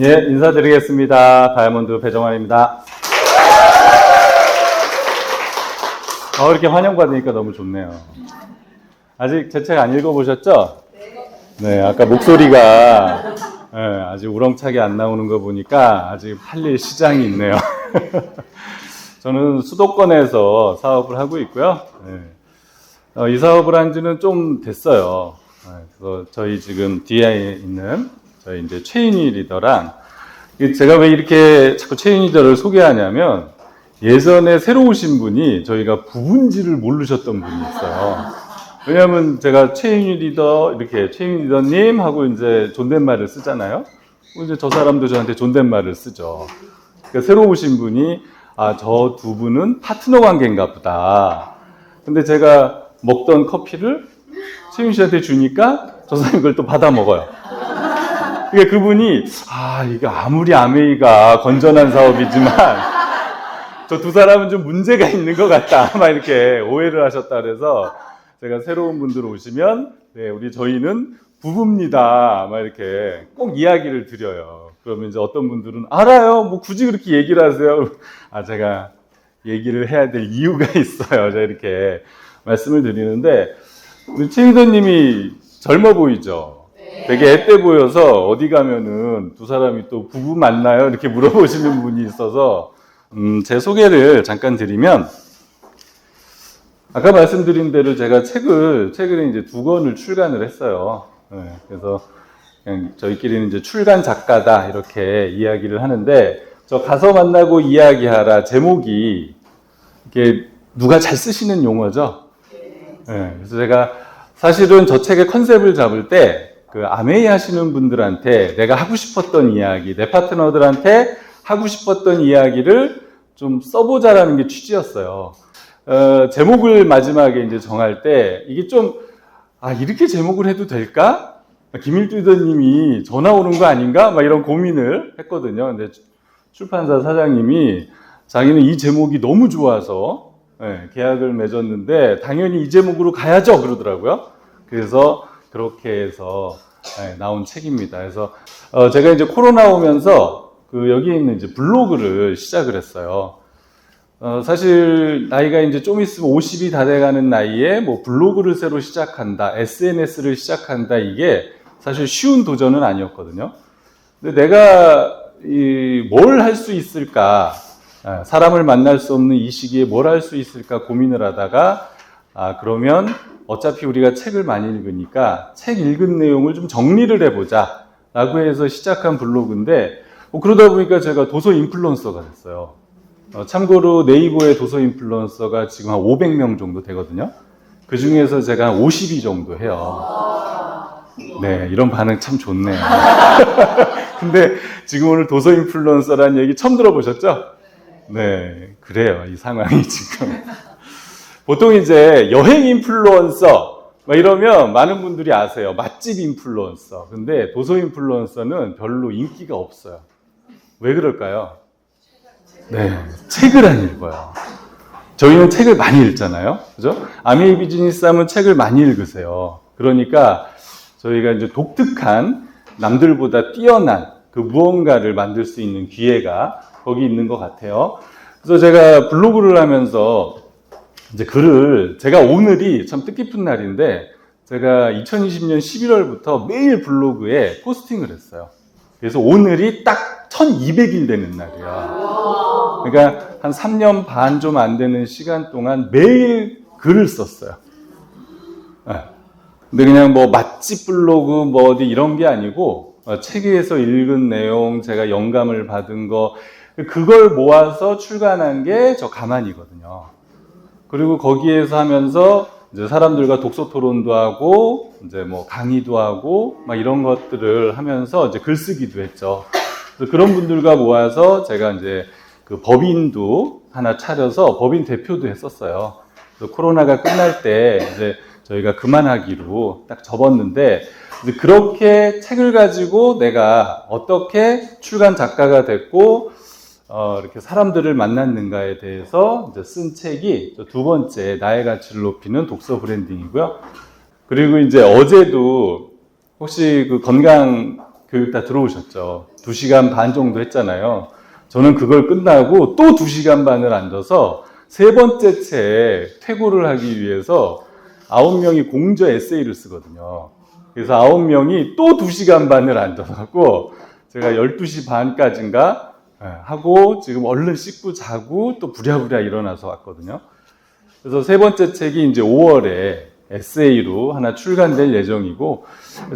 예, 인사드리겠습니다. 다이아몬드 배정환입니다. 이렇게 환영받으니까 너무 좋네요. 아직 제 책 안 읽어보셨죠? 네, 아까 목소리가 아직 우렁차게 안 나오는 거 보니까 아직 팔릴 시장이 있네요. 저는 수도권에서 사업을 하고 있고요. 이 사업을 한 지는 좀 됐어요. 그래서 저희 지금 뒤에 있는 저희 이제 최인희 리더랑, 제가 왜 이렇게 자꾸 최인희 리더를 소개하냐면, 예전에 새로 오신 분이 저희가 부분지를 모르셨던 분이 있어요. 왜냐면 제가 최인희 리더, 이렇게 최인희 리더님 하고 이제 존댓말을 쓰잖아요. 이제 저 사람도 저한테 존댓말을 쓰죠. 그러니까 새로 오신 분이, 저 두 분은 파트너 관계인가 보다. 근데 제가 먹던 커피를 최인희 씨한테 주니까 저 사람이 그걸 또 받아 먹어요. 그러니까 그분이, 이게 아무리 아메이가 건전한 사업이지만, 저 두 사람은 좀 문제가 있는 것 같다. 막 이렇게 오해를 하셨다 그래서, 제가 새로운 분들 오시면, 저희는 부부입니다. 막 이렇게 꼭 이야기를 드려요. 그러면 이제 어떤 분들은, 알아요. 뭐 굳이 그렇게 얘기를 하세요. 제가 얘기를 해야 될 이유가 있어요. 제가 이렇게 말씀을 드리는데, 우리 최 리더님이 젊어 보이죠? 되게 앳돼 보여서 어디 가면은 두 사람이 또 부부 맞나요? 이렇게 물어보시는 분이 있어서 제 소개를 잠깐 드리면, 아까 말씀드린 대로 제가 최근에 이제 2권을 출간을 했어요. 그래서 그냥 저희끼리는 이제 출간 작가다 이렇게 이야기를 하는데, 저 가서 만나고 이야기하라 제목이 이게 누가 잘 쓰시는 용어죠. 그래서 제가 사실은 저 책의 컨셉을 잡을 때 그 아메이 하시는 분들한테 내가 하고 싶었던 이야기, 내 파트너들한테 하고 싶었던 이야기를 좀 써보자라는 게 취지였어요. 제목을 마지막에 이제 정할 때 이게 좀 이렇게 제목을 해도 될까? 김일두 리더님이 전화 오는 거 아닌가? 막 이런 고민을 했거든요. 근데 출판사 사장님이 자기는 이 제목이 너무 좋아서 계약을 맺었는데 당연히 이 제목으로 가야죠 그러더라고요. 그래서 그렇게 해서 나온 책입니다. 그래서 제가 이제 코로나 오면서 여기에 있는 이제 블로그를 시작을 했어요. 사실 나이가 이제 좀 있으면 50이 다 돼가는 나이에 뭐 블로그를 새로 시작한다, SNS를 시작한다, 이게 사실 쉬운 도전은 아니었거든요. 근데 내가 뭘 할 수 있을까, 사람을 만날 수 없는 이 시기에 뭘 할 수 있을까 고민을 하다가, 그러면 어차피 우리가 책을 많이 읽으니까 책 읽은 내용을 좀 정리를 해보자 라고 해서 시작한 블로그인데, 그러다 보니까 제가 도서 인플루언서가 됐어요. 참고로 네이버의 도서 인플루언서가 지금 한 500명 정도 되거든요. 그 중에서 제가 한 50위 정도 해요. 네, 이런 반응 참 좋네요. 근데 지금 오늘 도서 인플루언서라는 얘기 처음 들어보셨죠? 네, 그래요. 이 상황이 지금. 보통 이제 여행 인플루언서 막 이러면 많은 분들이 아세요. 맛집 인플루언서. 근데 도서 인플루언서는 별로 인기가 없어요. 왜 그럴까요? 네, 책을 안 읽어요. 저희는 책을 많이 읽잖아요. 그죠? 아메이 비즈니스 하면 책을 많이 읽으세요. 그러니까 저희가 이제 독특한, 남들보다 뛰어난 그 무언가를 만들 수 있는 기회가 거기 있는 것 같아요. 그래서 제가 블로그를 하면서 이제 제가 오늘이 참 뜻깊은 날인데, 제가 2020년 11월부터 매일 블로그에 포스팅을 했어요. 그래서 오늘이 딱 1200일 되는 날이야. 그러니까 한 3년 반 좀 안 되는 시간 동안 매일 글을 썼어요. 근데 그냥 뭐 맛집 블로그 뭐 어디 이런 게 아니고, 책에서 읽은 내용, 제가 영감을 받은 거, 그걸 모아서 출간한 게 저 가만이거든요. 그리고 거기에서 하면서 이제 사람들과 독서 토론도 하고, 이제 뭐 강의도 하고, 막 이런 것들을 하면서 이제 글쓰기도 했죠. 그래서 그런 분들과 모아서 제가 이제 그 법인도 하나 차려서 법인 대표도 했었어요. 그래서 코로나가 끝날 때 이제 저희가 그만하기로 딱 접었는데, 이제 그렇게 책을 가지고 내가 어떻게 출간 작가가 됐고, 이렇게 사람들을 만났는가에 대해서 이제 쓴 책이 2번째 나의 가치를 높이는 독서 브랜딩이고요. 그리고 이제 어제도 혹시 그 건강 교육 다 들어오셨죠. 2시간 반 정도 했잖아요. 저는 그걸 끝나고 또 2시간 반을 앉아서 세 번째 책 퇴고를 하기 위해서 9명이 공저 에세이를 쓰거든요. 그래서 9명이 또 2시간 반을 앉아서 제가 12시 반까지인가 하고 지금 얼른 씻고 자고 또 부랴부랴 일어나서 왔거든요. 그래서 세 번째 책이 이제 5월에 에세이로 하나 출간될 예정이고,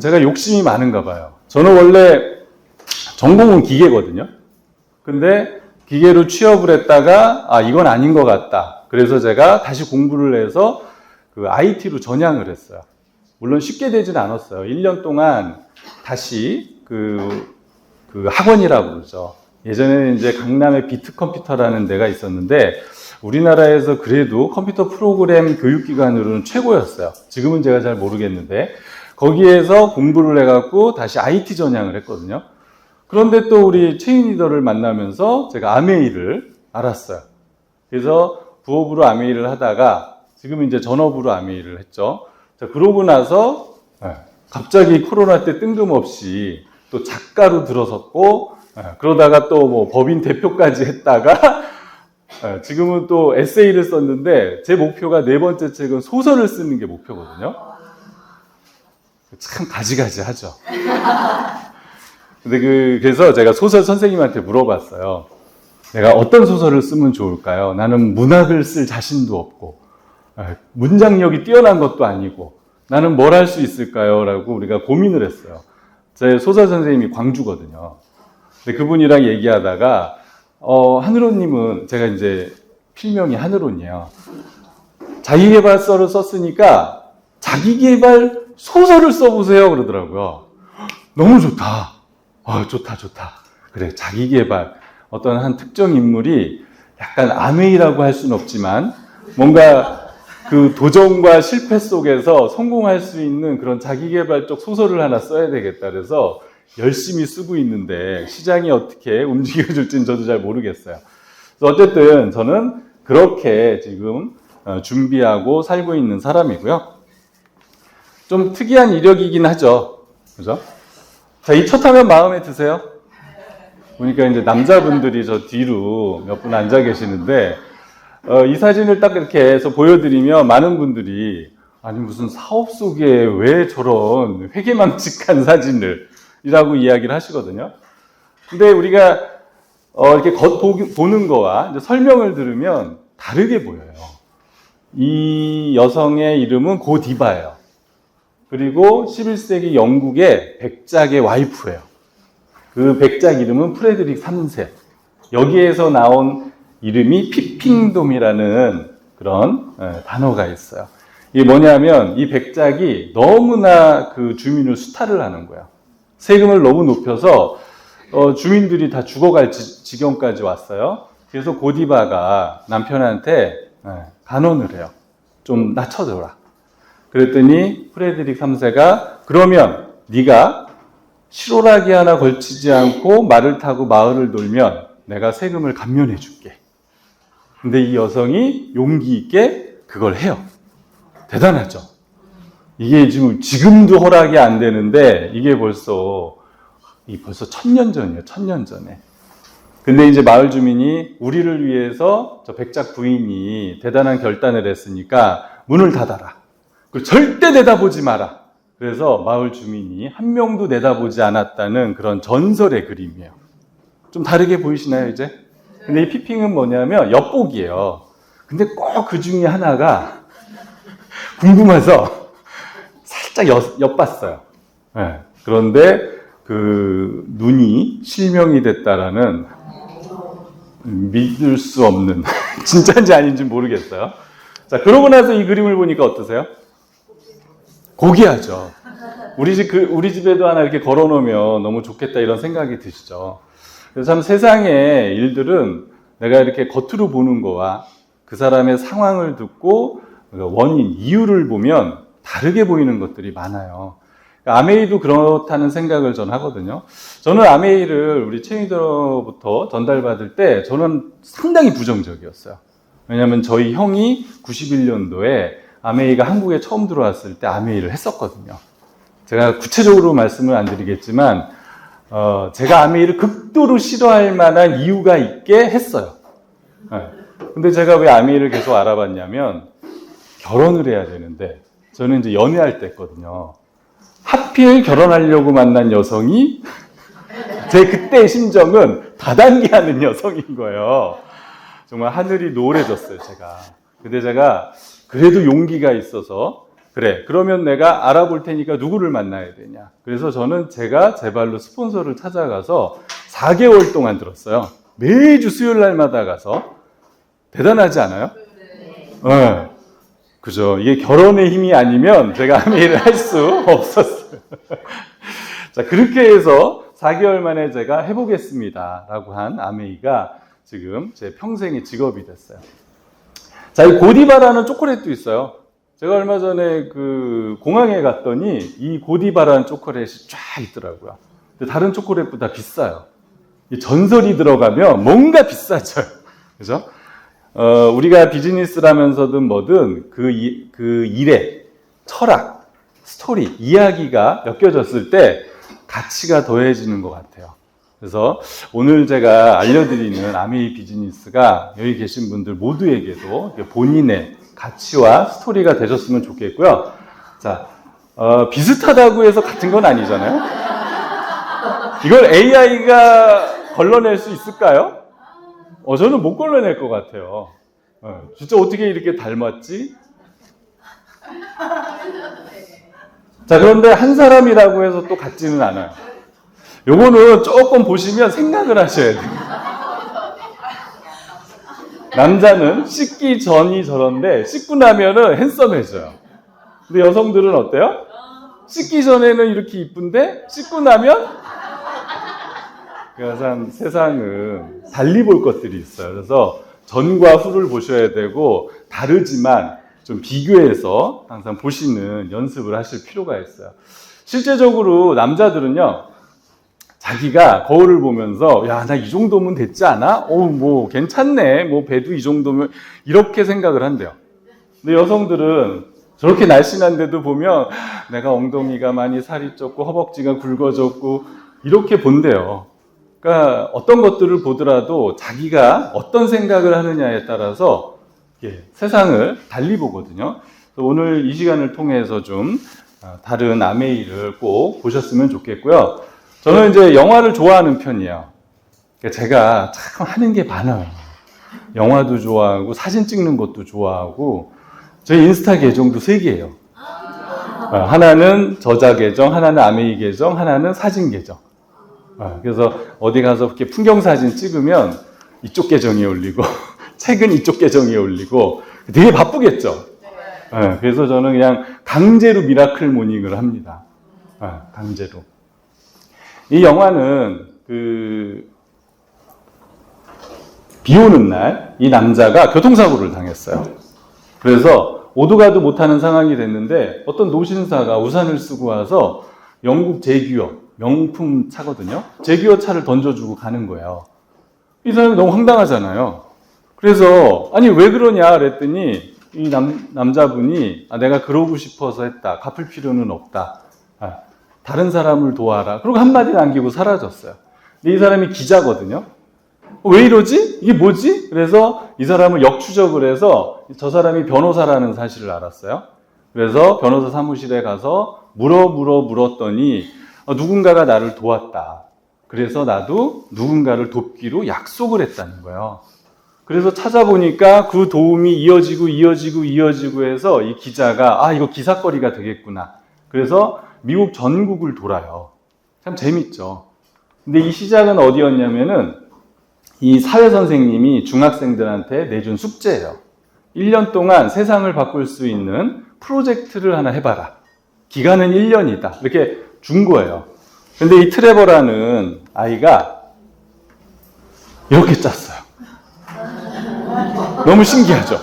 제가 욕심이 많은가 봐요. 저는 원래 전공은 기계거든요. 근데 기계로 취업을 했다가 이건 아닌 것 같다. 그래서 제가 다시 공부를 해서 그 IT로 전향을 했어요. 물론 쉽게 되진 않았어요. 1년 동안 다시 그 학원이라고 그러죠. 예전에는 이제 강남에 비트컴퓨터라는 데가 있었는데 우리나라에서 그래도 컴퓨터 프로그램 교육기관으로는 최고였어요. 지금은 제가 잘 모르겠는데 거기에서 공부를 해갖고 다시 IT 전향을 했거든요. 그런데 또 우리 체인 리더를 만나면서 제가 아메이를 알았어요. 그래서 부업으로 아메이를 하다가 지금 이제 전업으로 아메이를 했죠. 자, 그러고 나서 갑자기 코로나 때 뜬금없이 또 작가로 들어섰고 그러다가 또 뭐 법인 대표까지 했다가 지금은 또 에세이를 썼는데 제 목표가 네 번째 책은 소설을 쓰는 게 목표거든요. 참 가지가지하죠. 근데 그래서 제가 소설 선생님한테 물어봤어요. 내가 어떤 소설을 쓰면 좋을까요? 나는 문학을 쓸 자신도 없고 문장력이 뛰어난 것도 아니고 나는 뭘 할 수 있을까요? 라고 우리가 고민을 했어요. 제 소설 선생님이 광주거든요. 근데 그분이랑 얘기하다가 한으로님은, 제가 이제 필명이 한으로니에요. 자기계발서를 썼으니까 자기계발 소설을 써보세요 그러더라고요. 너무 좋다. 좋다. 그래, 자기계발. 어떤 한 특정 인물이 약간 아메이라고 할 수는 없지만 뭔가 그 도전과 실패 속에서 성공할 수 있는 그런 자기계발적 소설을 하나 써야 되겠다. 그래서 열심히 쓰고 있는데 시장이 어떻게 움직여줄지는 저도 잘 모르겠어요. 그래서 어쨌든 저는 그렇게 지금 준비하고 살고 있는 사람이고요. 좀 특이한 이력이긴 하죠. 그죠? 자, 이 첫 화면 마음에 드세요? 보니까 이제 남자분들이 저 뒤로 몇 분 앉아 계시는데, 이 사진을 딱 이렇게 해서 보여드리면 많은 분들이 아니 무슨 사업 속에 왜 저런 회개망측한 사진을 이라고 이야기를 하시거든요. 근데 우리가 이렇게 보는 거와 이제 설명을 들으면 다르게 보여요. 이 여성의 이름은 고디바예요. 그리고 11세기 영국의 백작의 와이프예요. 그 백작 이름은 프레드릭 3세. 여기에서 나온 이름이 피핑돔이라는 그런 단어가 있어요. 이게 뭐냐면 이 백작이 너무나 그 주민을 수탈을 하는 거예요. 세금을 너무 높여서 주민들이 다 죽어갈 지경까지 왔어요. 그래서 고디바가 남편한테 간언을 해요. 좀 낮춰줘라. 그랬더니 프레드릭 3세가 그러면 네가 실오라기 하나 걸치지 않고 말을 타고 마을을 돌면 내가 세금을 감면해 줄게. 근데 이 여성이 용기 있게 그걸 해요. 대단하죠? 이게 지금도 허락이 안 되는데 이게 벌써 1000년 전이에요. 1000년 전에. 근데 이제 마을 주민이 우리를 위해서 저 백작 부인이 대단한 결단을 했으니까 문을 닫아라. 그리고 절대 내다보지 마라. 그래서 마을 주민이 한 명도 내다보지 않았다는 그런 전설의 그림이에요. 좀 다르게 보이시나요, 이제? 근데 이 피핑은 뭐냐면 엿보기예요. 근데 꼭 그 중에 하나가 궁금해서 살짝 엿봤어요. 네. 그런데 그 눈이 실명이 됐다라는 믿을 수 없는 진짜인지 아닌지 모르겠어요. 자, 그러고 나서 이 그림을 보니까 어떠세요? 고귀하죠. 우리 집에도 하나 이렇게 걸어놓으면 너무 좋겠다 이런 생각이 드시죠. 그래서 참 세상의 일들은 내가 이렇게 겉으로 보는 거와 그 사람의 상황을 듣고 원인, 이유를 보면 다르게 보이는 것들이 많아요. 아메이도 그렇다는 생각을 저는 하거든요. 저는 아메이를 우리 체인리더부터 전달받을 때 저는 상당히 부정적이었어요. 왜냐하면 저희 형이 91년도에 아메이가 한국에 처음 들어왔을 때 아메이를 했었거든요. 제가 구체적으로 말씀을 안 드리겠지만 제가 아메이를 극도로 싫어할 만한 이유가 있게 했어요. 네. 근데 제가 왜 아메이를 계속 알아봤냐면 결혼을 해야 되는데 저는 이제 연애할 때 했거든요. 하필 결혼하려고 만난 여성이 제 그때의 심정은 다단계 하는 여성인 거예요. 정말 하늘이 노래졌어요, 제가. 근데 제가 그래도 용기가 있어서 그래, 그러면 내가 알아볼 테니까 누구를 만나야 되냐. 그래서 저는 제가 제 발로 스폰서를 찾아가서 4개월 동안 들었어요. 매주 수요일 날마다 가서. 대단하지 않아요? 네. 그죠. 이게 결혼의 힘이 아니면 제가 아메이를 할 수 없었어요. 자, 그렇게 해서 4개월 만에 제가 해보겠습니다. 라고 한 아메이가 지금 제 평생의 직업이 됐어요. 자, 이 고디바라는 초콜릿도 있어요. 제가 얼마 전에 그 공항에 갔더니 이 고디바라는 초콜릿이 쫙 있더라고요. 근데 다른 초콜릿보다 비싸요. 이 전설이 들어가면 뭔가 비싸져요. 그죠? 우리가 비즈니스를 하면서든 뭐든 그 일의 철학, 스토리, 이야기가 엮여졌을 때 가치가 더해지는 것 같아요. 그래서 오늘 제가 알려드리는 아메이 비즈니스가 여기 계신 분들 모두에게도 본인의 가치와 스토리가 되셨으면 좋겠고요. 자, 비슷하다고 해서 같은 건 아니잖아요. 이걸 AI가 걸러낼 수 있을까요? 저는 못 걸러낼 것 같아요. 진짜 어떻게 이렇게 닮았지? 자, 그런데 한 사람이라고 해서 또 같지는 않아요. 요거는 조금 보시면 생각을 하셔야 돼요. 남자는 씻기 전이 저런데 씻고 나면은 핸섬해져요. 근데 여성들은 어때요? 씻기 전에는 이렇게 이쁜데 씻고 나면 그래서 세상은 달리 볼 것들이 있어요. 그래서 전과 후를 보셔야 되고 다르지만 좀 비교해서 항상 보시는 연습을 하실 필요가 있어요. 실제적으로 남자들은요, 자기가 거울을 보면서 야, 나 이 정도면 됐지 않아? 뭐 괜찮네. 뭐 배도 이 정도면 이렇게 생각을 한대요. 근데 여성들은 저렇게 날씬한데도 보면 내가 엉덩이가 많이 살이 쪘고 허벅지가 굵어졌고 이렇게 본대요. 그러니까 어떤 것들을 보더라도 자기가 어떤 생각을 하느냐에 따라서 세상을 달리 보거든요. 오늘 이 시간을 통해서 좀 다른 아메이를 꼭 보셨으면 좋겠고요. 저는 이제 영화를 좋아하는 편이에요. 제가 참 하는 게 많아요. 영화도 좋아하고 사진 찍는 것도 좋아하고 저희 인스타 계정도 3개예요. 하나는 저자 계정, 하나는 아메이 계정, 하나는 사진 계정. 그래서 어디 가서 이렇게 풍경 사진 찍으면 이쪽 계정에 올리고 책은 이쪽 계정에 올리고 되게 바쁘겠죠. 그래서 저는 그냥 강제로 미라클 모닝을 합니다. 강제로. 이 영화는 비 오는 날 이 남자가 교통사고를 당했어요. 그래서 오도 가도 못하는 상황이 됐는데 어떤 노신사가 우산을 쓰고 와서 영국 제규어 명품 차거든요. 제규어 차를 던져주고 가는 거예요. 이 사람이 너무 황당하잖아요. 그래서 아니 왜 그러냐 그랬더니 이 남자분이 내가 그러고 싶어서 했다. 갚을 필요는 없다. 다른 사람을 도와라. 그리고 한마디 남기고 사라졌어요. 근데 이 사람이 기자거든요. 왜 이러지? 이게 뭐지? 그래서 이 사람을 역추적을 해서 저 사람이 변호사라는 사실을 알았어요. 그래서 변호사 사무실에 가서 물었더니 누군가가 나를 도왔다. 그래서 나도 누군가를 돕기로 약속을 했다는 거예요. 그래서 찾아보니까 그 도움이 이어지고 해서 이 기자가 이거 기사거리가 되겠구나. 그래서 미국 전국을 돌아요. 참 재밌죠. 근데 이 시작은 어디였냐면은 이 사회 선생님이 중학생들한테 내준 숙제예요. 1년 동안 세상을 바꿀 수 있는 프로젝트를 하나 해봐라. 기간은 1년이다. 이렇게 준 거예요. 근데 이 트레버라는 아이가 이렇게 짰어요. 너무 신기하죠?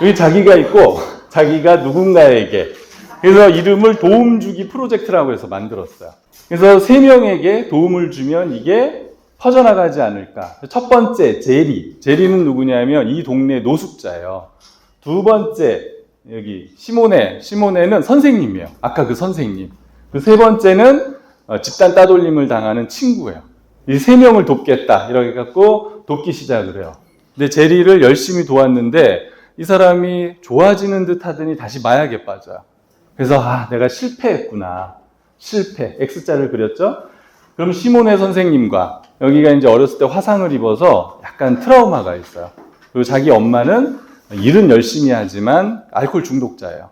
여기 자기가 있고 자기가 누군가에게 그래서 이름을 도움주기 프로젝트라고 해서 만들었어요. 그래서 3명에게 도움을 주면 이게 퍼져나가지 않을까. 첫 번째, 제리. 제리는 누구냐면 이 동네 노숙자예요. 두 번째, 여기 시모네. 시모네는 선생님이에요. 아까 그 선생님. 그 세 번째는 집단 따돌림을 당하는 친구예요. 이 세 명을 돕겠다 이렇게 갖고 돕기 시작을 해요. 근데 제리를 열심히 도왔는데 이 사람이 좋아지는 듯 하더니 다시 마약에 빠져요. 그래서 내가 실패했구나. 실패. X자를 그렸죠? 그럼 시모네 선생님과 여기가 이제 어렸을 때 화상을 입어서 약간 트라우마가 있어요. 그리고 자기 엄마는 일은 열심히 하지만 알코올 중독자예요.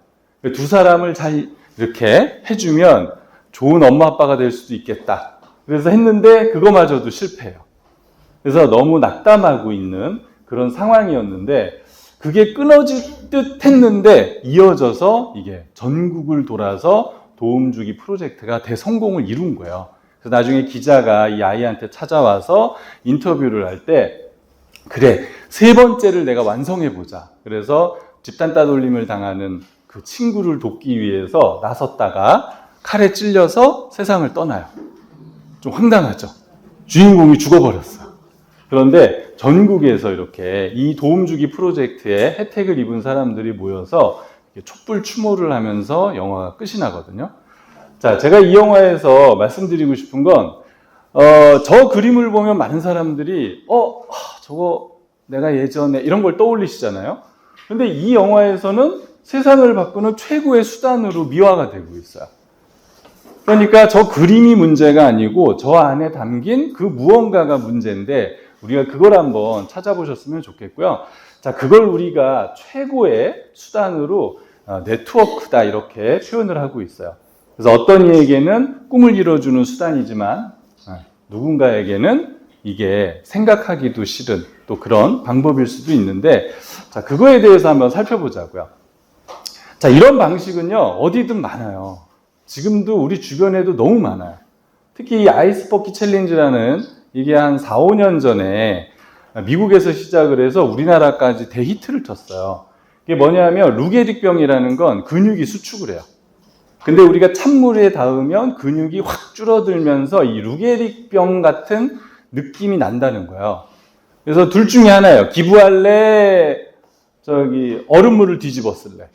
두 사람을 잘 이렇게 해주면 좋은 엄마 아빠가 될 수도 있겠다. 그래서 했는데 그거마저도 실패해요. 그래서 너무 낙담하고 있는 그런 상황이었는데 그게 끊어질 듯 했는데 이어져서 이게 전국을 돌아서 도움주기 프로젝트가 대성공을 이룬 거예요. 그래서 나중에 기자가 이 아이한테 찾아와서 인터뷰를 할 때 그래, 세 번째를 내가 완성해보자. 그래서 집단 따돌림을 당하는 그 친구를 돕기 위해서 나섰다가 칼에 찔려서 세상을 떠나요. 좀 황당하죠? 주인공이 죽어버렸어요. 그런데 전국에서 이렇게 이 도움주기 프로젝트에 혜택을 입은 사람들이 모여서 촛불 추모를 하면서 영화가 끝이 나거든요. 자, 제가 이 영화에서 말씀드리고 싶은 건, 저 그림을 보면 많은 사람들이, 저거 내가 예전에 이런 걸 떠올리시잖아요. 근데 이 영화에서는 세상을 바꾸는 최고의 수단으로 미화가 되고 있어요. 그러니까 저 그림이 문제가 아니고 저 안에 담긴 그 무언가가 문제인데 우리가 그걸 한번 찾아보셨으면 좋겠고요. 자, 그걸 우리가 최고의 수단으로 네트워크다 이렇게 표현을 하고 있어요. 그래서 어떤 이에게는 꿈을 이뤄주는 수단이지만 누군가에게는 이게 생각하기도 싫은 또 그런 방법일 수도 있는데 자, 그거에 대해서 한번 살펴보자고요. 자, 이런 방식은요, 어디든 많아요. 지금도 우리 주변에도 너무 많아요. 특히 이 아이스 버킷 챌린지라는 이게 한 4, 5년 전에 미국에서 시작을 해서 우리나라까지 대히트를 쳤어요. 이게 뭐냐면 루게릭병이라는 건 근육이 수축을 해요. 근데 우리가 찬물에 닿으면 근육이 확 줄어들면서 이 루게릭병 같은 느낌이 난다는 거예요. 그래서 둘 중에 하나예요. 기부할래? 얼음물을 뒤집어 쓸래?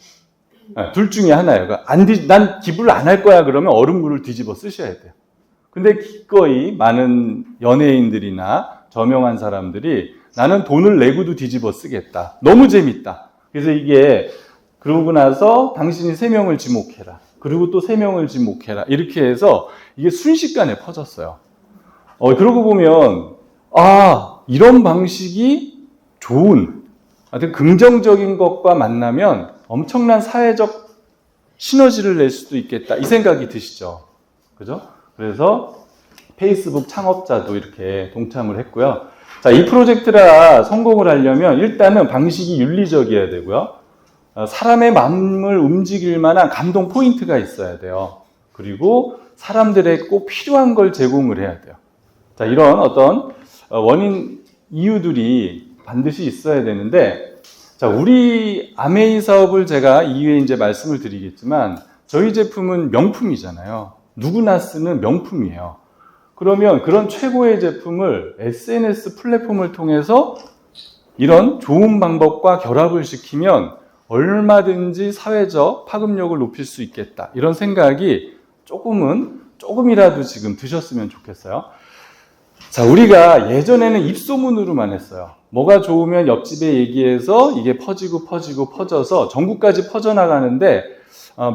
둘 중에 하나예요. 난 기부를 안 할 거야 그러면 얼음물을 뒤집어 쓰셔야 돼요. 근데 기꺼이 많은 연예인들이나 저명한 사람들이 나는 돈을 내고도 뒤집어 쓰겠다. 너무 재밌다. 그래서 이게 그러고 나서 당신이 3명을 지목해라. 그리고 또 3명을 지목해라. 이렇게 해서 이게 순식간에 퍼졌어요. 그러고 보면 이런 방식이 좋은 하여튼 긍정적인 것과 만나면 엄청난 사회적 시너지를 낼 수도 있겠다. 이 생각이 드시죠? 그죠? 그래서 페이스북 창업자도 이렇게 동참을 했고요. 자, 이 프로젝트가 성공을 하려면 일단은 방식이 윤리적이어야 되고요. 사람의 마음을 움직일 만한 감동 포인트가 있어야 돼요. 그리고 사람들에게 꼭 필요한 걸 제공을 해야 돼요. 자, 이런 어떤 원인, 이유들이 반드시 있어야 되는데, 자, 우리 아메이 사업을 제가 이후에 이제 말씀을 드리겠지만, 저희 제품은 명품이잖아요. 누구나 쓰는 명품이에요. 그러면 그런 최고의 제품을 SNS 플랫폼을 통해서 이런 좋은 방법과 결합을 시키면 얼마든지 사회적 파급력을 높일 수 있겠다. 이런 생각이 조금이라도 지금 드셨으면 좋겠어요. 자, 우리가 예전에는 입소문으로만 했어요. 뭐가 좋으면 옆집에 얘기해서 이게 퍼져서 전국까지 퍼져나가는데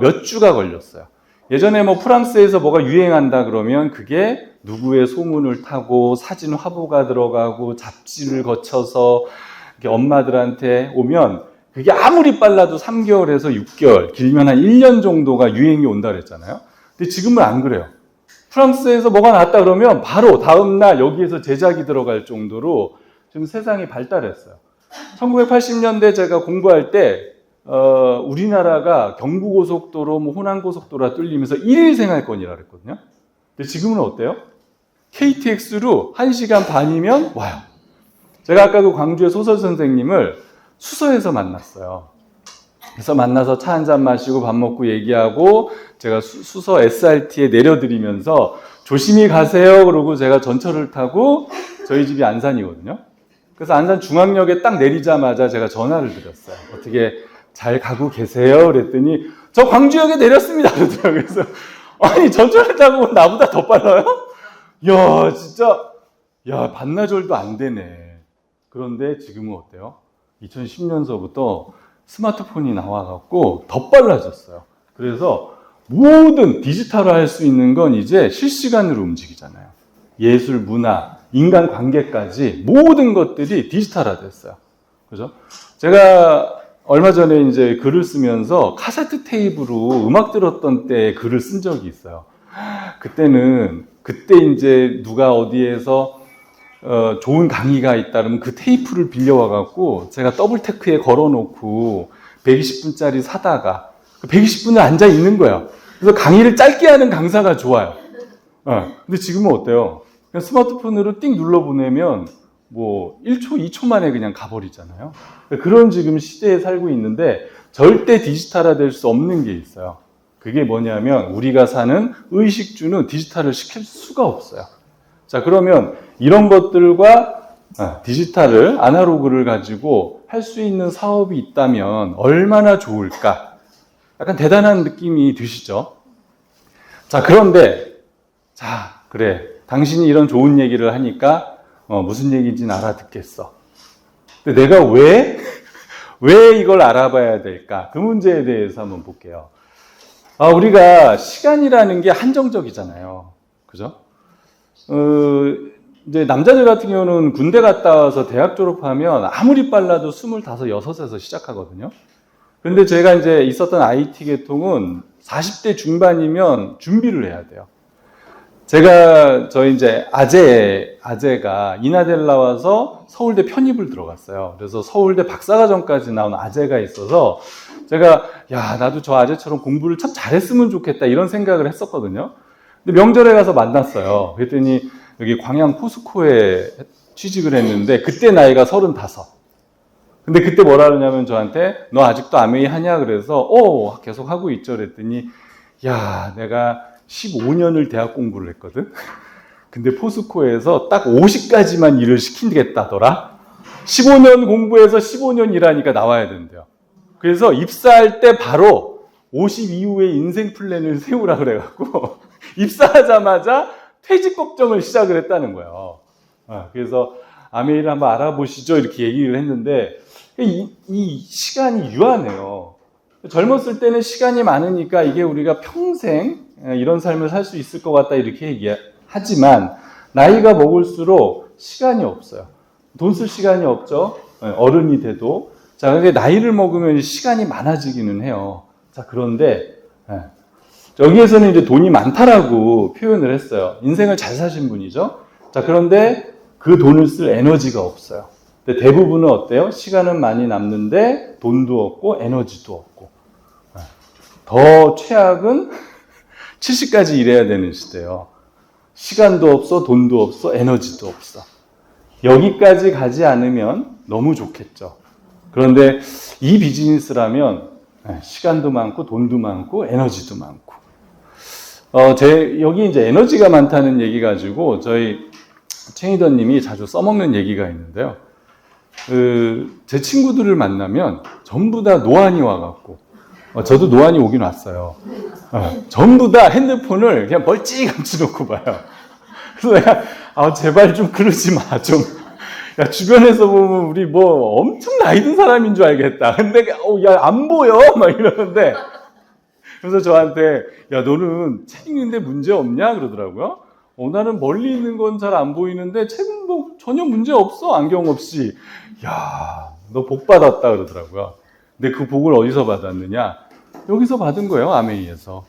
몇 주가 걸렸어요. 예전에 프랑스에서 뭐가 유행한다 그러면 그게 누구의 소문을 타고 사진 화보가 들어가고 잡지를 거쳐서 엄마들한테 오면 그게 아무리 빨라도 3개월에서 6개월, 길면 한 1년 정도가 유행이 온다 그랬잖아요. 근데 지금은 안 그래요. 프랑스에서 뭐가 나왔다 그러면 바로 다음날 여기에서 제작이 들어갈 정도로 지금 세상이 발달했어요. 1980년대 제가 공부할 때 우리나라가 경부고속도로, 호남고속도로가 뚫리면서 1일 생활권이라 그랬거든요. 근데 지금은 어때요? KTX로 1시간 반이면 와요. 제가 아까 그 광주의 소설 선생님을 수서에서 만났어요. 그래서 만나서 차 한잔 마시고 밥 먹고 얘기하고 제가 수서 SRT에 내려드리면서 조심히 가세요. 그러고 제가 전철을 타고 저희 집이 안산이거든요. 그래서 안산 중앙역에 딱 내리자마자 제가 전화를 드렸어요. 어떻게 잘 가고 계세요? 그랬더니 저 광주역에 내렸습니다. 그러더라고요. 그래서 아니, 전철을 타고 나보다 더 빨라요? 야, 진짜, 야, 반나절도 안 되네. 그런데 지금은 어때요? 2010년서부터 스마트폰이 나와갖고 더 빨라졌어요. 그래서 모든 디지털화 할 수 있는 건 이제 실시간으로 움직이잖아요. 예술, 문화, 인간 관계까지 모든 것들이 디지털화 됐어요. 그죠? 제가 얼마 전에 이제 글을 쓰면서 카세트 테이프로 음악 들었던 때 글을 쓴 적이 있어요. 그때 이제 누가 어디에서 좋은 강의가 있다 그러면 그 테이프를 빌려와갖고 제가 더블 테크에 걸어놓고 120분짜리 사다가 120분을 앉아 있는 거야. 그래서 강의를 짧게 하는 강사가 좋아요. 근데 지금은 어때요? 그냥 스마트폰으로 띵 눌러보내면 뭐 1초, 2초 만에 그냥 가버리잖아요. 그런 지금 시대에 살고 있는데 절대 디지털화 될 수 없는 게 있어요. 그게 뭐냐면 우리가 사는 의식주는 디지털을 시킬 수가 없어요. 자, 그러면 이런 것들과 디지털을, 아날로그를 가지고 할 수 있는 사업이 있다면 얼마나 좋을까? 약간 대단한 느낌이 드시죠? 자, 그런데, 자, 그래. 당신이 이런 좋은 얘기를 하니까, 무슨 얘기인지는 알아듣겠어. 근데 내가 왜 이걸 알아봐야 될까? 그 문제에 대해서 한번 볼게요. 우리가 시간이라는 게 한정적이잖아요. 그죠? 이제 남자들 같은 경우는 군대 갔다 와서 대학 졸업하면 아무리 빨라도 25, 6에서 시작하거든요. 근데 제가 이제 있었던 IT 계통은 40대 중반이면 준비를 해야 돼요. 저희 이제 아재가 인하대를 나와서 서울대 편입을 들어갔어요. 그래서 서울대 박사과정까지 나온 아재가 있어서 제가, 야, 나도 저 아재처럼 공부를 참 잘했으면 좋겠다 이런 생각을 했었거든요. 근데 명절에 가서 만났어요. 그랬더니 여기 광양 포스코에 취직을 했는데 그때 나이가 35. 근데 그때 뭐라 그러냐면 저한테 너 아직도 아메이 하냐? 그래서 계속 하고 있죠. 그랬더니 야, 내가 15년을 대학 공부를 했거든. 근데 포스코에서 딱 50까지만 일을 시키겠다더라. 15년 공부해서 15년 일하니까 나와야 된대요. 그래서 입사할 때 바로 50 이후에 인생 플랜을 세우라 그래갖고 입사하자마자 퇴직 걱정을 시작을 했다는 거예요. 그래서 아메이를 한번 알아보시죠 이렇게 얘기를 했는데 이 시간이 유한해요. 젊었을 때는 시간이 많으니까 이게 우리가 평생 이런 삶을 살 수 있을 것 같다 이렇게 얘기하지만 나이가 먹을수록 시간이 없어요. 돈 쓸 시간이 없죠. 어른이 돼도. 자, 근데 나이를 먹으면 시간이 많아지기는 해요. 자, 그런데 여기에서는 이제 돈이 많다라고 표현을 했어요. 인생을 잘 사신 분이죠. 자, 그런데 그 돈을 쓸 에너지가 없어요. 근데 대부분은 어때요? 시간은 많이 남는데 돈도 없고 에너지도 없고. 더 최악은 70까지 일해야 되는 시대예요. 시간도 없어, 돈도 없어, 에너지도 없어. 여기까지 가지 않으면 너무 좋겠죠. 그런데 이 비즈니스라면 시간도 많고 돈도 많고 에너지도 많고. 여기 이제 에너지가 많다는 얘기 가지고 저희 챙이더님이 자주 써먹는 얘기가 있는데요. 제 친구들을 만나면 전부 다 노안이 와갖고, 저도 노안이 오긴 왔어요. 전부 다 핸드폰을 그냥 멀찌감치 놓고 봐요. 그래서 내가, 제발 좀 그러지 마, 좀. 야, 주변에서 보면 우리 뭐 엄청 나이 든 사람인 줄 알겠다. 근데, 야, 안 보여? 막 이러는데. 그래서 저한테, 야, 너는 책 읽는데 문제 없냐? 그러더라고요. 나는 멀리 있는 건 잘 안 보이는데 책은 뭐 전혀 문제 없어. 안경 없이. 야, 너 복 받았다. 그러더라고요. 근데 그 복을 어디서 받았느냐? 여기서 받은 거예요. 아메이에서.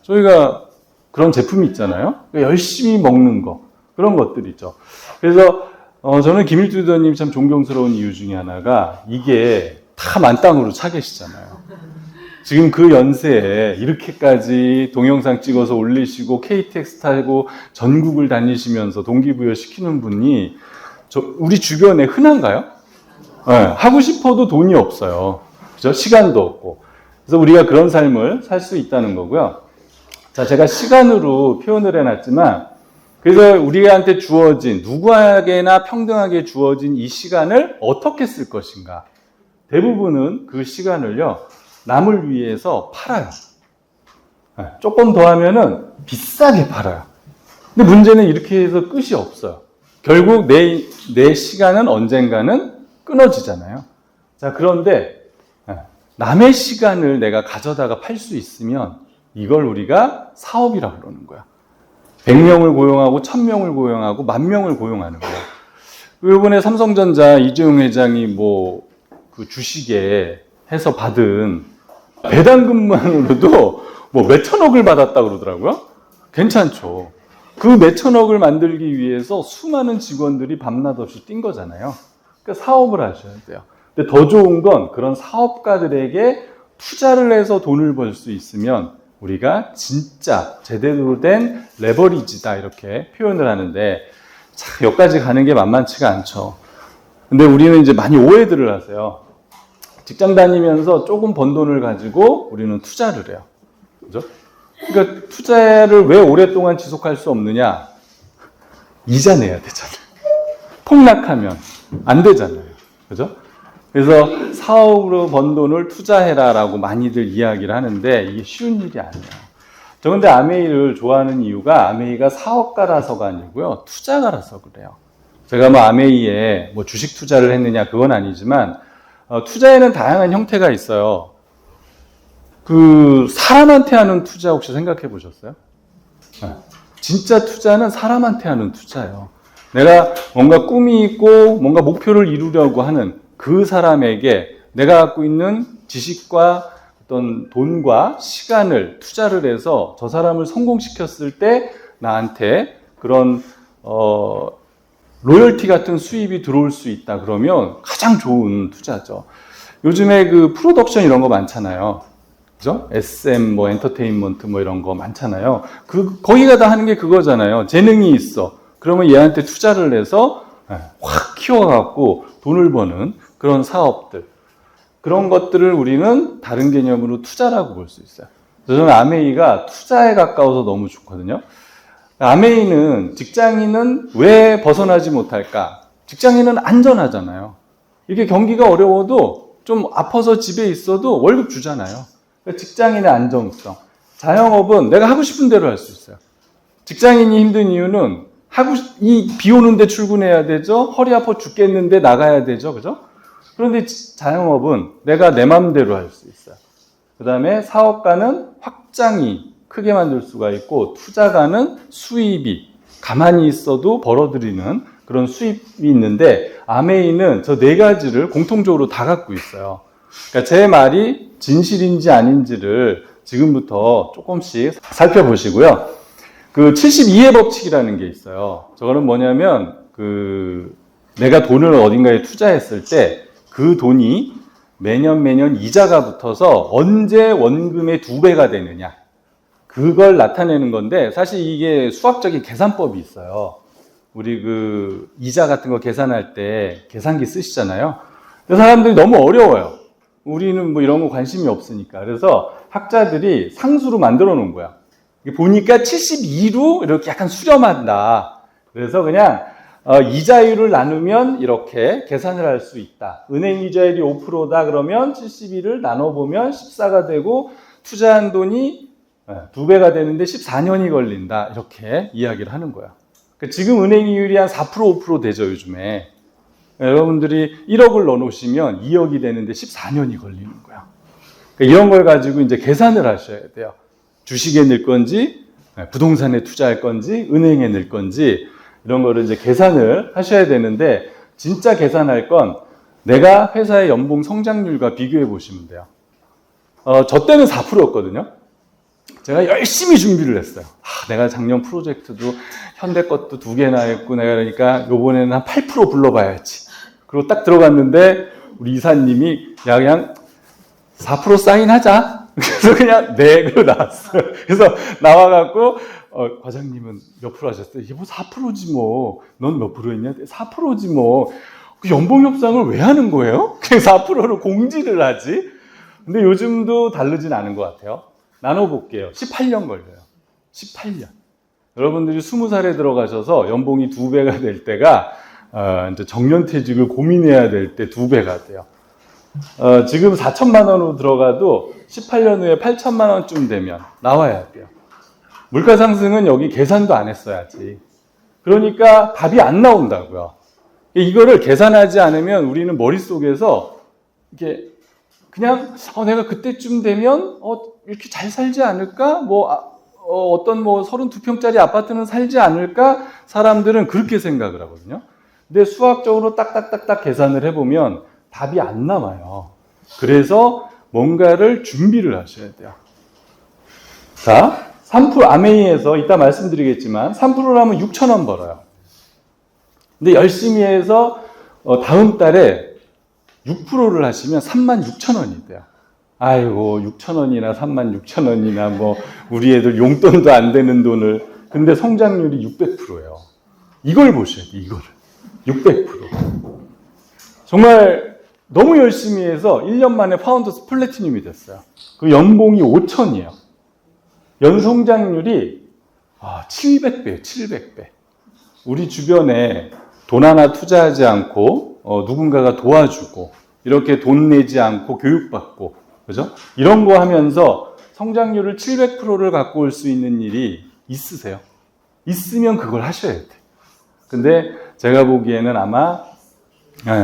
저희가 그런 제품이 있잖아요. 열심히 먹는 거. 그런 것들 있죠. 그래서 저는 김일두 리더님 참 존경스러운 이유 중에 하나가 이게 다 만땅으로 차 계시잖아요. 지금 그 연세에 이렇게까지 동영상 찍어서 올리시고 KTX 타고 전국을 다니시면서 동기부여 시키는 분이 우리 주변에 흔한가요? 하고 싶어도 돈이 없어요. 그죠? 시간도 없고. 그래서 우리가 그런 삶을 살 수 있다는 거고요. 자, 제가 시간으로 표현을 해놨지만, 그래서 우리한테 주어진, 누구에게나 평등하게 주어진 이 시간을 어떻게 쓸 것인가. 대부분은 그 시간을요, 남을 위해서 팔아요. 조금 더 하면은 비싸게 팔아요. 근데 문제는 이렇게 해서 끝이 없어요. 결국 내 시간은 언젠가는 끊어지잖아요. 자, 그런데 남의 시간을 내가 가져다가 팔 수 있으면 이걸 우리가 사업이라고 그러는 거야. 100명을 고용하고 1000명을 고용하고 10,000명을 고용하는 거야. 이번에 삼성전자 이재용 회장이 그 주식에 해서 받은 배당금만으로도 몇천억을 받았다고 그러더라고요. 괜찮죠. 그 몇천억을 만들기 위해서 수많은 직원들이 밤낮 없이 뛴 거잖아요. 그러니까 사업을 하셔야 돼요. 근데 더 좋은 건 그런 사업가들에게 투자를 해서 돈을 벌 수 있으면 우리가 진짜 제대로 된 레버리지다 이렇게 표현을 하는데 참 여기까지 가는 게 만만치가 않죠. 근데 우리는 이제 많이 오해들을 하세요. 직장 다니면서 조금 번 돈을 가지고 우리는 투자를 해요. 그죠? 그러니까 투자를 왜 오랫동안 지속할 수 없느냐? 이자 내야 되잖아요. 폭락하면 안 되잖아요. 그죠? 그래서 사업으로 번 돈을 투자해라라고 많이들 이야기를 하는데 이게 쉬운 일이 아니에요. 저 근데 아메이를 좋아하는 이유가 아메이가 사업가라서가 아니고요. 투자가라서 그래요. 제가 아메이에 주식 투자를 했느냐 그건 아니지만 투자에는 다양한 형태가 있어요. 그 사람한테 하는 투자 혹시 생각해 보셨어요? 진짜 투자는 사람한테 하는 투자예요. 내가 뭔가 꿈이 있고 뭔가 목표를 이루려고 하는 그 사람에게 내가 갖고 있는 지식과 어떤 돈과 시간을 투자를 해서 저 사람을 성공시켰을 때 나한테 그런 로열티 같은 수입이 들어올 수 있다 그러면 가장 좋은 투자죠. 요즘에 그 프로덕션 이런 거 많잖아요. 그죠? SM 엔터테인먼트 이런 거 많잖아요. 거기가 다 하는 게 그거잖아요. 재능이 있어. 그러면 얘한테 투자를 해서 확 키워갖고 돈을 버는 그런 사업들. 그런 것들을 우리는 다른 개념으로 투자라고 볼 수 있어요. 저는 아메이가 투자에 가까워서 너무 좋거든요. 아메이는 직장인은 왜 벗어나지 못할까? 직장인은 안전하잖아요. 이게 경기가 어려워도 좀 아파서 집에 있어도 월급 주잖아요. 직장인의 안정성. 자영업은 내가 하고 싶은 대로 할 수 있어요. 직장인이 힘든 이유는 비 오는데 출근해야 되죠. 허리 아파 죽겠는데 나가야 되죠. 그죠? 그런데 자영업은 내가 내 맘대로 할 수 있어요. 그 다음에 사업가는 확장이 크게 만들 수가 있고 투자가는 수입이 가만히 있어도 벌어들이는 그런 수입이 있는데 아메이는 저 네 가지를 공통적으로 다 갖고 있어요. 그러니까 제 말이 진실인지 아닌지를 지금부터 조금씩 살펴보시고요. 그 72의 법칙이라는 게 있어요. 저거는 뭐냐면 내가 돈을 어딘가에 투자했을 때 그 돈이 매년 이자가 붙어서 언제 원금의 2배가 되느냐. 그걸 나타내는 건데 사실 이게 수학적인 계산법이 있어요. 우리 이자 같은 거 계산할 때 계산기 쓰시잖아요. 근데 사람들이 너무 어려워요. 우리는 이런 거 관심이 없으니까. 그래서 학자들이 상수로 만들어 놓은 거야. 보니까 72로 이렇게 약간 수렴한다. 그래서 그냥 이자율을 나누면 이렇게 계산을 할 수 있다. 은행 이자율이 5%다 그러면 72를 나눠보면 14가 되고 투자한 돈이 2배가 되는데 14년이 걸린다. 이렇게 이야기를 하는 거야. 그러니까 지금 은행 이율이 한 4% 5% 되죠, 요즘에. 여러분들이 1억을 넣어놓으시면 2억이 되는데 14년이 걸리는 거야. 그러니까 이런 걸 가지고 이제 계산을 하셔야 돼요. 주식에 넣을 건지, 부동산에 투자할 건지, 은행에 넣을 건지, 이런 거를 이제 계산을 하셔야 되는데, 진짜 계산할 건 내가 회사의 연봉 성장률과 비교해 보시면 돼요. 저 때는 4%였거든요. 제가 열심히 준비를 했어요. 내가 작년 프로젝트도 현대 것도 2개나 했고, 내가 그러니까 요번에는 한 8% 불러봐야지. 그리고 딱 들어갔는데, 우리 이사님이, 야, 그냥 4% 사인하자. 그래서 그냥 네, 그러고 나왔어요. 그래서 나와갖고, 과장님은 몇 프로 하셨어요? 이게 4%지 뭐. 넌 몇 프로 했냐? 4%지 뭐. 그 연봉 협상을 왜 하는 거예요? 그냥 4%를 공지를 하지. 근데 요즘도 다르진 않은 것 같아요. 나눠볼게요. 18년 걸려요. 18년. 여러분들이 20살에 들어가셔서 연봉이 2배가 될 때가, 이제 정년퇴직을 고민해야 될 때 2배가 돼요. 지금 4천만 원으로 들어가도 18년 후에 8천만 원쯤 되면 나와야 돼요. 물가 상승은 여기 계산도 안 했어야지. 그러니까 답이 안 나온다고요. 이거를 계산하지 않으면 우리는 머릿속에서 이게 그냥 내가 그때쯤 되면 이렇게 잘 살지 않을까? 어떤 32평짜리 아파트는 살지 않을까? 사람들은 그렇게 생각을 하거든요. 근데 수학적으로 딱딱딱딱 계산을 해보면 답이 안 나와요. 그래서 뭔가를 준비를 하셔야 돼요. 자, 3% 아메이에서 이따 말씀드리겠지만 3%라면 6천 원 벌어요. 근데 열심히 해서 다음 달에 6%를 하시면 36,000원이 돼요. 아이고 6,000원이나 36,000원이나 우리 애들 용돈도 안 되는 돈을. 근데 성장률이 600%예요. 이걸 보셔야 돼요. 이거를 600%. 정말 너무 열심히 해서 1년 만에 파운더스 플래티늄이 됐어요. 그 연봉이 5천이에요. 연성장률이 700배예요. 700배. 우리 주변에 돈 하나 투자하지 않고 누군가가 도와주고 이렇게 돈 내지 않고 교육받고 그죠? 이런 거 하면서 성장률을 700%를 갖고 올 수 있는 일이 있으세요? 있으면 그걸 하셔야 돼요. 근데 제가 보기에는 아마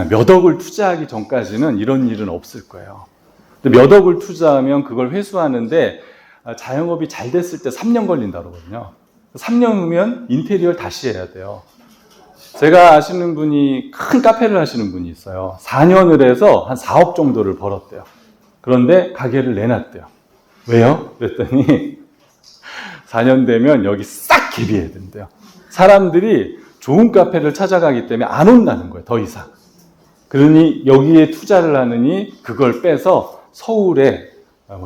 몇 억을 투자하기 전까지는 이런 일은 없을 거예요. 근데 몇 억을 투자하면 그걸 회수하는데 자영업이 잘 됐을 때 3년 걸린다 그러거든요. 3년 후면 인테리어를 다시 해야 돼요. 제가 아시는 분이 큰 카페를 하시는 분이 있어요. 4년을 해서 한 4억 정도를 벌었대요. 그런데 가게를 내놨대요. 왜요? 그랬더니 4년 되면 여기 싹 개비해야 된대요. 사람들이 좋은 카페를 찾아가기 때문에 안 온다는 거예요. 더 이상. 그러니 여기에 투자를 하느니 그걸 빼서 서울에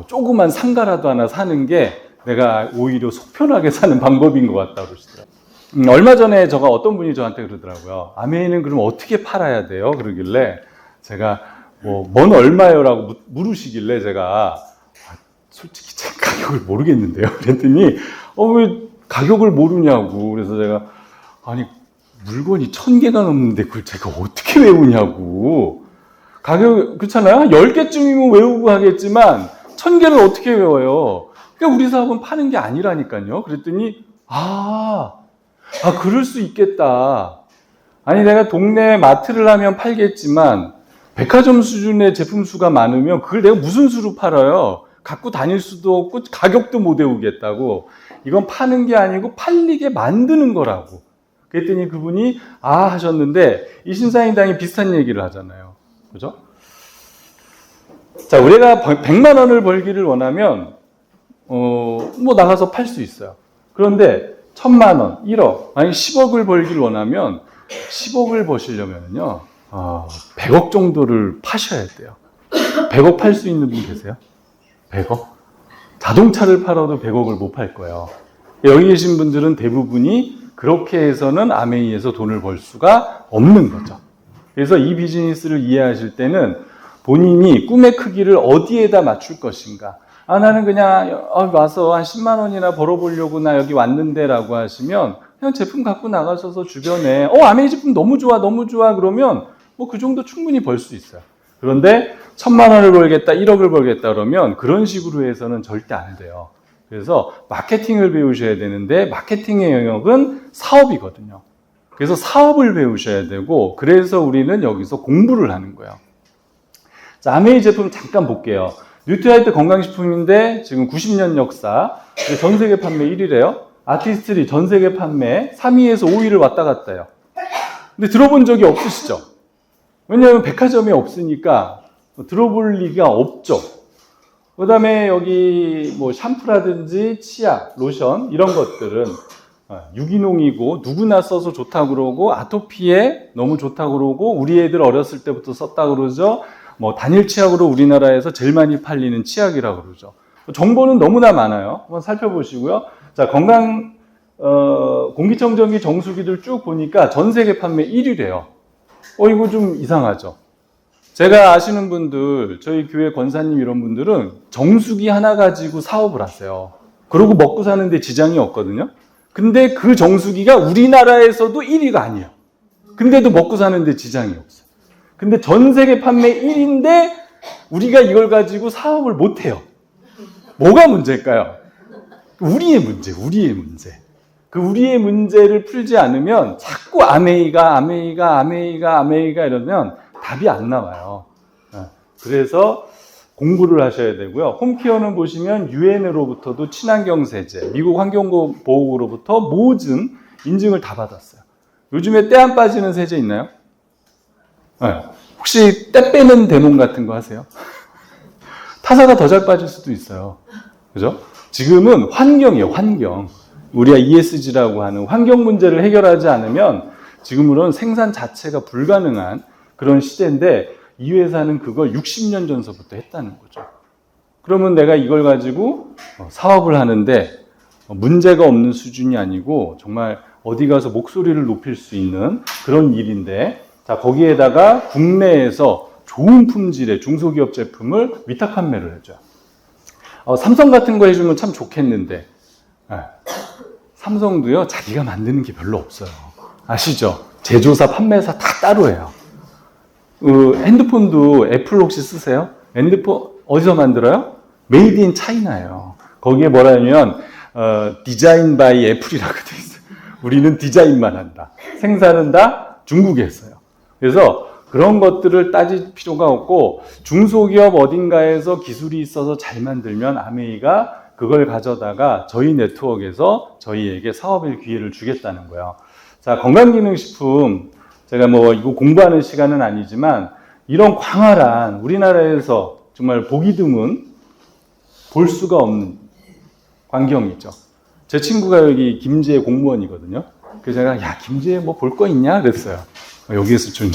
조그만 상가라도 하나 사는 게 내가 오히려 속 편하게 사는 방법인 것 같다고 그러시더라고요. 얼마 전에 어떤 분이 저한테 그러더라고요. 아메이는 그럼 어떻게 팔아야 돼요? 그러길래 제가 뭔 얼마요? 라고 물으시길래 제가 솔직히 제 가격을 모르겠는데요. 그랬더니 왜 가격을 모르냐고. 그래서 제가 아니 물건이 1000개가 넘는데 그걸 제가 어떻게 외우냐고. 가격 그렇잖아요. 10개쯤이면 외우고 하겠지만 1000개를 어떻게 외워요? 그러니까 우리 사업은 파는 게 아니라니까요. 그랬더니 그럴 수 있겠다. 아니 내가 동네 마트를 하면 팔겠지만 백화점 수준의 제품 수가 많으면 그걸 내가 무슨 수로 팔아요? 갖고 다닐 수도 없고 가격도 못 외우겠다고. 이건 파는 게 아니고 팔리게 만드는 거라고. 그랬더니 그분이 하셨는데 이 신사임당이 비슷한 얘기를 하잖아요. 그죠? 자, 우리가 100만 원을 벌기를 원하면 나가서 팔 수 있어요. 그런데 1000만 원, 1억, 아니 10억을 벌기를 원하면 10억을 버시려면요 100억 정도를 파셔야 돼요. 100억 팔 수 있는 분 계세요? 100억? 자동차를 팔아도 100억을 못 팔 거예요. 여기 계신 분들은 대부분이 그렇게 해서는 아메이에서 돈을 벌 수가 없는 거죠. 그래서 이 비즈니스를 이해하실 때는 본인이 꿈의 크기를 어디에다 맞출 것인가. 나는 그냥 와서 한 10만 원이나 벌어보려고 나 여기 왔는데 라고 하시면 그냥 제품 갖고 나가셔서 주변에 아메이 제품 너무 좋아 너무 좋아 그러면 그 정도 충분히 벌 수 있어요. 그런데 1000만 원을 벌겠다 1억을 벌겠다 그러면 그런 식으로 해서는 절대 안 돼요. 그래서 마케팅을 배우셔야 되는데 마케팅의 영역은 사업이거든요. 그래서 사업을 배우셔야 되고 그래서 우리는 여기서 공부를 하는 거예요. 자, 아메이 제품 잠깐 볼게요. 뉴트라이트 건강식품인데 지금 90년 역사, 전 세계 판매 1위래요. 아티스트리 전 세계 판매 3위에서 5위를 왔다 갔다 해요. 근데 들어본 적이 없으시죠? 왜냐하면 백화점에 없으니까 들어볼 리가 없죠. 그 다음에 여기 샴푸라든지 치약, 로션 이런 것들은 유기농이고 누구나 써서 좋다고 그러고 아토피에 너무 좋다고 그러고 우리 애들 어렸을 때부터 썼다고 그러죠. 단일 치약으로 우리나라에서 제일 많이 팔리는 치약이라고 그러죠. 정보는 너무나 많아요. 한번 살펴보시고요. 자, 공기청정기 정수기들 쭉 보니까 전 세계 판매 1위래요. 이거 좀 이상하죠. 제가 아시는 분들, 저희 교회 권사님 이런 분들은 정수기 하나 가지고 사업을 하세요. 그러고 먹고 사는데 지장이 없거든요. 근데 그 정수기가 우리나라에서도 1위가 아니에요. 근데도 먹고 사는데 지장이 없어요. 근데 전 세계 판매 1위인데 우리가 이걸 가지고 사업을 못 해요. 뭐가 문제일까요? 우리의 문제. 그 우리의 문제를 풀지 않으면 자꾸 아메이가 이러면 답이 안 나와요. 그래서 공부를 하셔야 되고요. 홈케어는 보시면 유엔으로부터도 친환경 세제, 미국 환경보호국으로부터 모든 인증을 다 받았어요. 요즘에 때 안 빠지는 세제 있나요? 네. 혹시 때 빼는 대농 같은 거 하세요? 타사가 더 잘 빠질 수도 있어요. 그죠? 지금은 환경이에요, 환경. 우리가 ESG라고 하는 환경 문제를 해결하지 않으면 지금으로는 생산 자체가 불가능한 그런 시대인데 이 회사는 그걸 60년 전서부터 했다는 거죠. 그러면 내가 이걸 가지고 사업을 하는데 문제가 없는 수준이 아니고 정말 어디 가서 목소리를 높일 수 있는 그런 일인데, 자, 거기에다가 국내에서 좋은 품질의 중소기업 제품을 위탁 판매를 해줘요. 삼성 같은 거 해주면 참 좋겠는데, 삼성도요, 자기가 만드는 게 별로 없어요. 아시죠? 제조사, 판매사 다 따로 해요. 핸드폰도 애플 혹시 쓰세요? 핸드폰 어디서 만들어요? 메이드 인 차이나예요. 거기에 뭐라면 디자인 바이 애플이라고 돼 있어요. 우리는 디자인만 한다. 생산은 다 중국에 했어요. 그래서 그런 것들을 따질 필요가 없고 중소기업 어딘가에서 기술이 있어서 잘 만들면 아메이가 그걸 가져다가 저희 네트워크에서 저희에게 사업의 기회를 주겠다는 거예요. 자, 건강기능식품, 제가 뭐 이거 공부하는 시간은 아니지만 이런 광활한 우리나라에서 정말 보기 드문 볼 수가 없는 광경이죠. 제 친구가 여기 김제 공무원이거든요. 그래서 제가 야, 김제에 뭐 볼 거 있냐 그랬어요. 여기에서 좀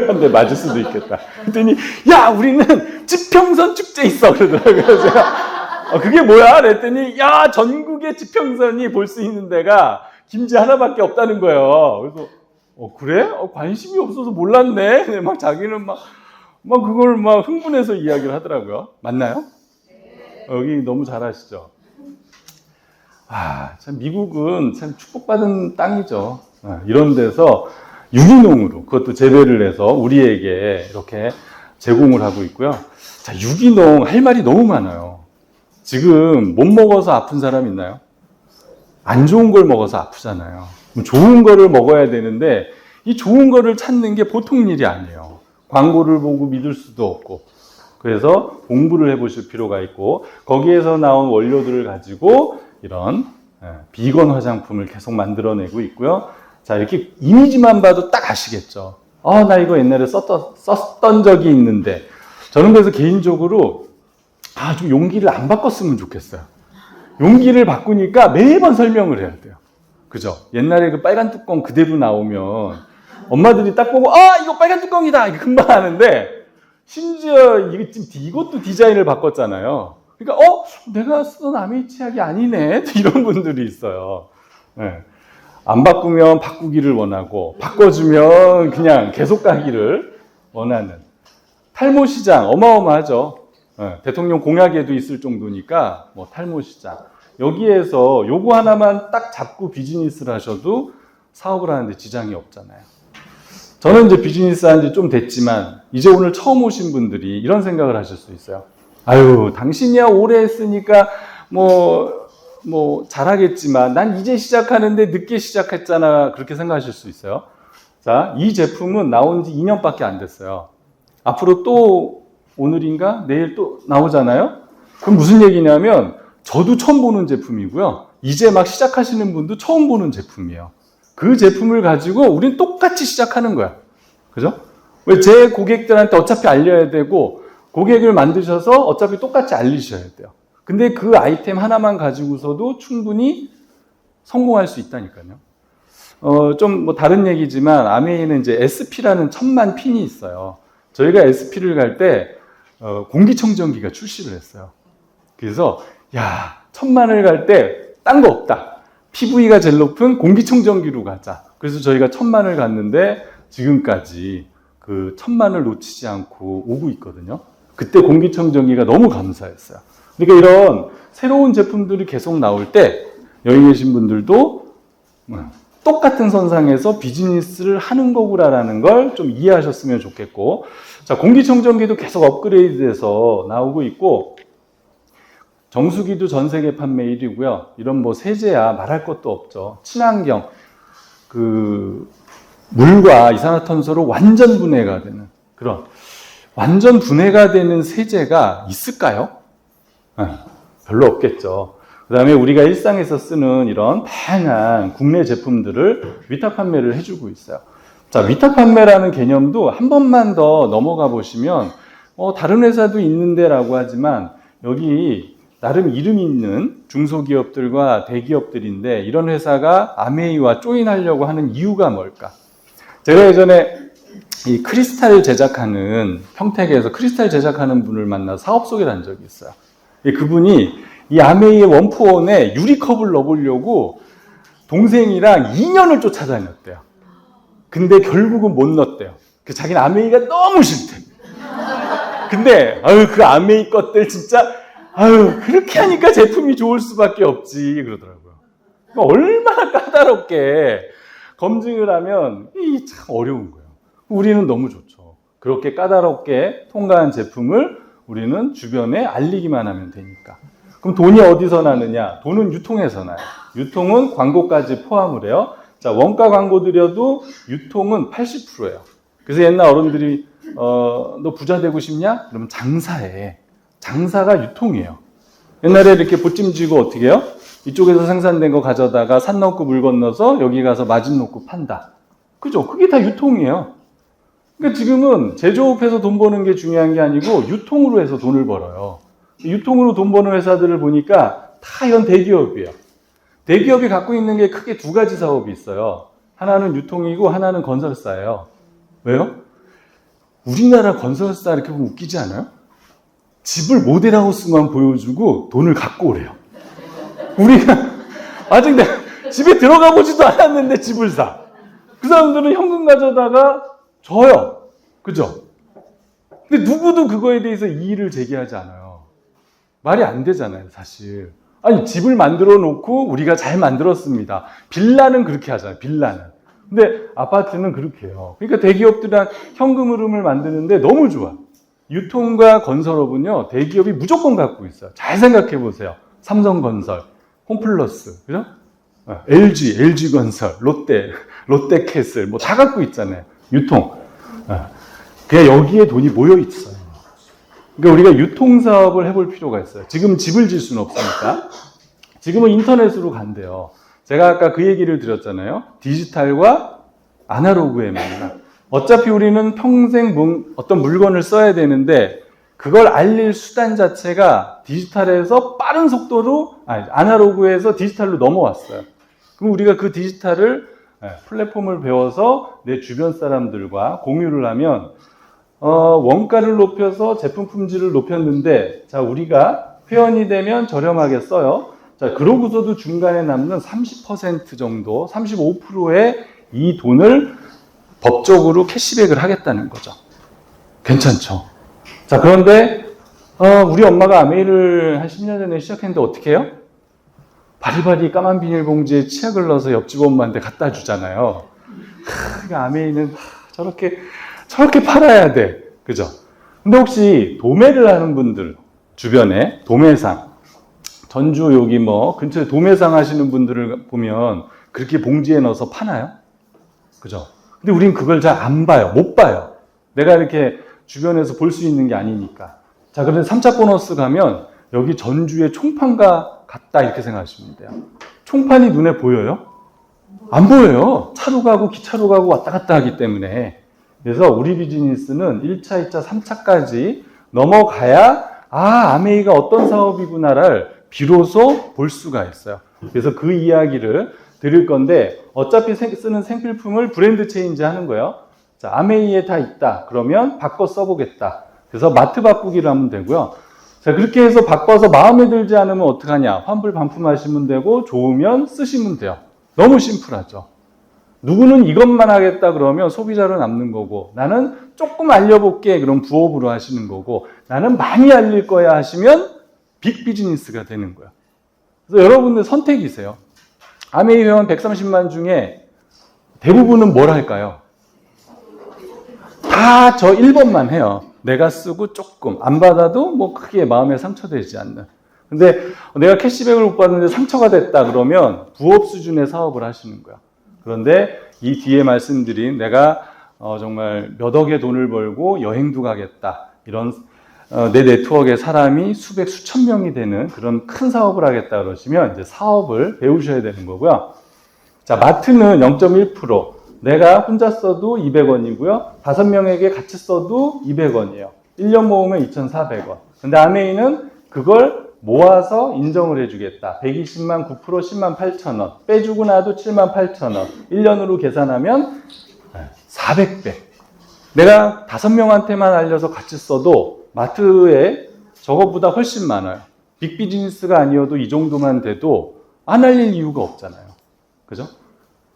한데 맞을 수도 있겠다. 그랬더니 야, 우리는 지평선 축제 있어 그러더라고요. 그래서 제가 그게 뭐야? 그랬더니 야, 전국의 지평선이 볼 수 있는 데가 김제 하나밖에 없다는 거예요. 그래서 그래? 관심이 없어서 몰랐네. 막 자기는 막 그걸 막 흥분해서 이야기를 하더라고요. 맞나요? 여기 너무 잘하시죠? 참 미국은 참 축복받은 땅이죠. 이런 데서 유기농으로 그것도 재배를 해서 우리에게 이렇게 제공을 하고 있고요. 자, 유기농 할 말이 너무 많아요. 지금 못 먹어서 아픈 사람 있나요? 안 좋은 걸 먹어서 아프잖아요. 좋은 거를 먹어야 되는데 이 좋은 거를 찾는 게 보통 일이 아니에요. 광고를 보고 믿을 수도 없고. 그래서 공부를 해보실 필요가 있고 거기에서 나온 원료들을 가지고 이런 비건 화장품을 계속 만들어내고 있고요. 자, 이렇게 이미지만 봐도 딱 아시겠죠. 나 이거 옛날에 썼던 적이 있는데 저는 그래서 개인적으로 좀 용기를 안 바꿨으면 좋겠어요. 용기를 바꾸니까 매번 설명을 해야 돼요. 그죠? 옛날에 그 빨간 뚜껑 그대로 나오면 엄마들이 딱 보고 이거 빨간 뚜껑이다 이거 금방 아는데 심지어 이것도 디자인을 바꿨잖아요. 그러니까 내가 쓰던 아메이 치약이 아니네 이런 분들이 있어요. 네. 안 바꾸면 바꾸기를 원하고 바꿔주면 그냥 계속 가기를 원하는 탈모 시장 어마어마하죠. 네. 대통령 공약에도 있을 정도니까 뭐 탈모 시장 여기에서 요거 하나만 딱 잡고 비즈니스를 하셔도 사업을 하는데 지장이 없잖아요. 저는 이제 비즈니스 한 지 좀 됐지만 이제 오늘 처음 오신 분들이 이런 생각을 하실 수 있어요. 아유, 당신이야 오래 했으니까 뭐 잘하겠지만 난 이제 시작하는데 늦게 시작했잖아 그렇게 생각하실 수 있어요. 자, 이 제품은 나온 지 2년밖에 안 됐어요. 앞으로 또 오늘인가 내일 또 나오잖아요. 그럼 무슨 얘기냐면 저도 처음 보는 제품이고요. 이제 막 시작하시는 분도 처음 보는 제품이에요. 그 제품을 가지고 우린 똑같이 시작하는 거야. 그죠? 왜 제 고객들한테 어차피 알려야 되고 고객을 만드셔서 어차피 똑같이 알리셔야 돼요. 근데 그 아이템 하나만 가지고서도 충분히 성공할 수 있다니까요. 좀 뭐 다른 얘기지만 아메이는 이제 SP라는 1000만 핀이 있어요. 저희가 SP를 갈 때 공기청정기가 출시를 했어요. 그래서 1000만을 갈 때 딴 거 없다. PV가 제일 높은 공기청정기로 가자. 그래서 저희가 1000만을 갔는데 지금까지 그 1000만을 놓치지 않고 오고 있거든요. 그때 공기청정기가 너무 감사했어요. 그러니까 이런 새로운 제품들이 계속 나올 때 여기 계신 분들도 똑같은 선상에서 비즈니스를 하는 거구나라는 걸 좀 이해하셨으면 좋겠고, 자, 공기청정기도 계속 업그레이드돼서 나오고 있고, 정수기도 전 세계 판매 1위고요. 이런 뭐 세제야 말할 것도 없죠. 친환경, 물과 이산화탄소로 완전 분해가 되는 그런 완전 분해가 되는 세제가 있을까요? 별로 없겠죠. 그 다음에 우리가 일상에서 쓰는 이런 다양한 국내 제품들을 위탁 판매를 해주고 있어요. 자, 위탁 판매라는 개념도 한 번만 더 넘어가 보시면 다른 회사도 있는데 라고 하지만 여기 나름 이름 있는 중소기업들과 대기업들인데 이런 회사가 아메이와 조인하려고 하는 이유가 뭘까? 제가 예전에 이 크리스탈 제작하는 평택에서 크리스탈 제작하는 분을 만나 사업 소개를 한 적이 있어요. 그분이 이 아메이의 원포원에 유리컵을 넣어보려고 동생이랑 2년을 쫓아다녔대요. 근데 결국은 못 넣었대요. 자기는 아메이가 너무 싫대. 근데 그 아메이 것들 진짜 그렇게 하니까 제품이 좋을 수밖에 없지 그러더라고요. 얼마나 까다롭게 검증을 하면 이게 참 어려운 거예요. 우리는 너무 좋죠. 그렇게 까다롭게 통과한 제품을 우리는 주변에 알리기만 하면 되니까. 그럼 돈이 어디서 나느냐? 돈은 유통에서 나요. 유통은 광고까지 포함을 해요. 자, 원가 광고 들여도 유통은 80%예요. 그래서 옛날 어른들이 너 부자 되고 싶냐? 그러면 장사해. 장사가 유통이에요. 옛날에 이렇게 보찜 지고 어떻게 해요? 이쪽에서 생산된 거 가져다가 산 넘고 물 건너서 여기 가서 마진 놓고 판다. 그죠? 그게 다 유통이에요. 그러니까 지금은 제조업해서 돈 버는 게 중요한 게 아니고 유통으로 해서 돈을 벌어요. 유통으로 돈 버는 회사들을 보니까 다 이런 대기업이에요. 대기업이 갖고 있는 게 크게 두 가지 사업이 있어요. 하나는 유통이고 하나는 건설사예요. 왜요? 우리나라 건설사 이렇게 보면 웃기지 않아요? 집을 모델하우스만 보여주고 돈을 갖고 오래요. 우리가 아직 집에 들어가 보지도 않았는데 집을 사. 그 사람들은 현금 가져다가 줘요. 그죠? 근데 누구도 그거에 대해서 이의를 제기하지 않아요. 말이 안 되잖아요, 사실. 아니, 집을 만들어 놓고 우리가 잘 만들었습니다. 빌라는 그렇게 하잖아요, 빌라는. 근데 아파트는 그렇게 해요. 그러니까 대기업들은 현금 흐름을 만드는데 너무 좋아. 유통과 건설업은요, 대기업이 무조건 갖고 있어요. 잘 생각해 보세요. 삼성건설, 홈플러스, 그죠? LG건설, 롯데캐슬, 뭐 다 갖고 있잖아요. 유통. 그냥 여기에 돈이 모여 있어요. 그러니까 우리가 유통사업을 해볼 필요가 있어요. 지금 집을 질 수는 없으니까. 지금은 인터넷으로 간대요. 제가 아까 그 얘기를 드렸잖아요. 디지털과 아날로그의 만남. 어차피 우리는 평생 어떤 물건을 써야 되는데 그걸 알릴 수단 자체가 디지털에서 빠른 속도로 아날로그에서 디지털로 넘어왔어요. 그럼 우리가 그 디지털을 플랫폼을 배워서 내 주변 사람들과 공유를 하면 원가를 높여서 제품 품질을 높였는데 자 우리가 회원이 되면 저렴하게 써요. 자 그러고서도 중간에 남는 30% 정도, 35%의 이 돈을 법적으로 캐시백을 하겠다는 거죠. 괜찮죠? 자 그런데 우리 엄마가 아메이를 한 10년 전에 시작했는데 어떻게 해요? 바리바리 까만 비닐봉지에 치약을 넣어서 옆집 엄마한테 갖다 주잖아요. 아메이는 저렇게 팔아야 돼. 그죠? 근데 혹시 도매를 하는 분들, 주변에 도매상, 전주 여기 뭐 근처에 도매상 하시는 분들을 보면 그렇게 봉지에 넣어서 파나요? 그죠? 근데 우린 그걸 잘 안 봐요. 못 봐요. 내가 이렇게 주변에서 볼 수 있는 게 아니니까. 자, 그런데 3차 보너스 가면 여기 전주의 총판과 같다 이렇게 생각하시면 돼요. 총판이 눈에 보여요? 안 보여요. 차로 가고 기차로 가고 왔다 갔다 하기 때문에. 그래서 우리 비즈니스는 1차, 2차, 3차까지 넘어가야 아메이가 어떤 사업이구나를 비로소 볼 수가 있어요. 그래서 그 이야기를 드릴 건데 어차피 쓰는 생필품을 브랜드 체인지 하는 거예요. 자, 아메이에 다 있다. 그러면 바꿔 써보겠다. 그래서 마트 바꾸기를 하면 되고요. 자, 그렇게 해서 바꿔서 마음에 들지 않으면 어떡하냐. 환불 반품하시면 되고 좋으면 쓰시면 돼요. 너무 심플하죠. 누구는 이것만 하겠다 그러면 소비자로 남는 거고 나는 조금 알려볼게 그럼 부업으로 하시는 거고 나는 많이 알릴 거야 하시면 빅 비즈니스가 되는 거예요. 그래서 여러분들 선택이세요. 아메이 회원 130만 중에 대부분은 뭘 할까요? 다 저 1번만 해요. 내가 쓰고 조금 안 받아도 뭐 크게 마음에 상처되지 않는. 근데 내가 캐시백을 못 받는데 상처가 됐다 그러면 부업 수준의 사업을 하시는 거야. 그런데 이 뒤에 말씀드린 내가 정말 몇 억의 돈을 벌고 여행도 가겠다. 이런 내 네트워크의 사람이 수백 수천 명이 되는 그런 큰 사업을 하겠다 그러시면 이제 사업을 배우셔야 되는 거고요. 자, 마트는 0.1%. 내가 혼자 써도 200원이고요. 5명에게 같이 써도 200원이에요. 1년 모으면 2,400원. 근데 아메이는 그걸 모아서 인정을 해주겠다. 120만 9% 10만 8천 원. 빼주고 나도 7만 8천 원. 1년으로 계산하면 400배. 내가 5명한테만 알려서 같이 써도 마트에 저것보다 훨씬 많아요. 빅비즈니스가 아니어도 이 정도만 돼도 안 알릴 이유가 없잖아요. 그죠?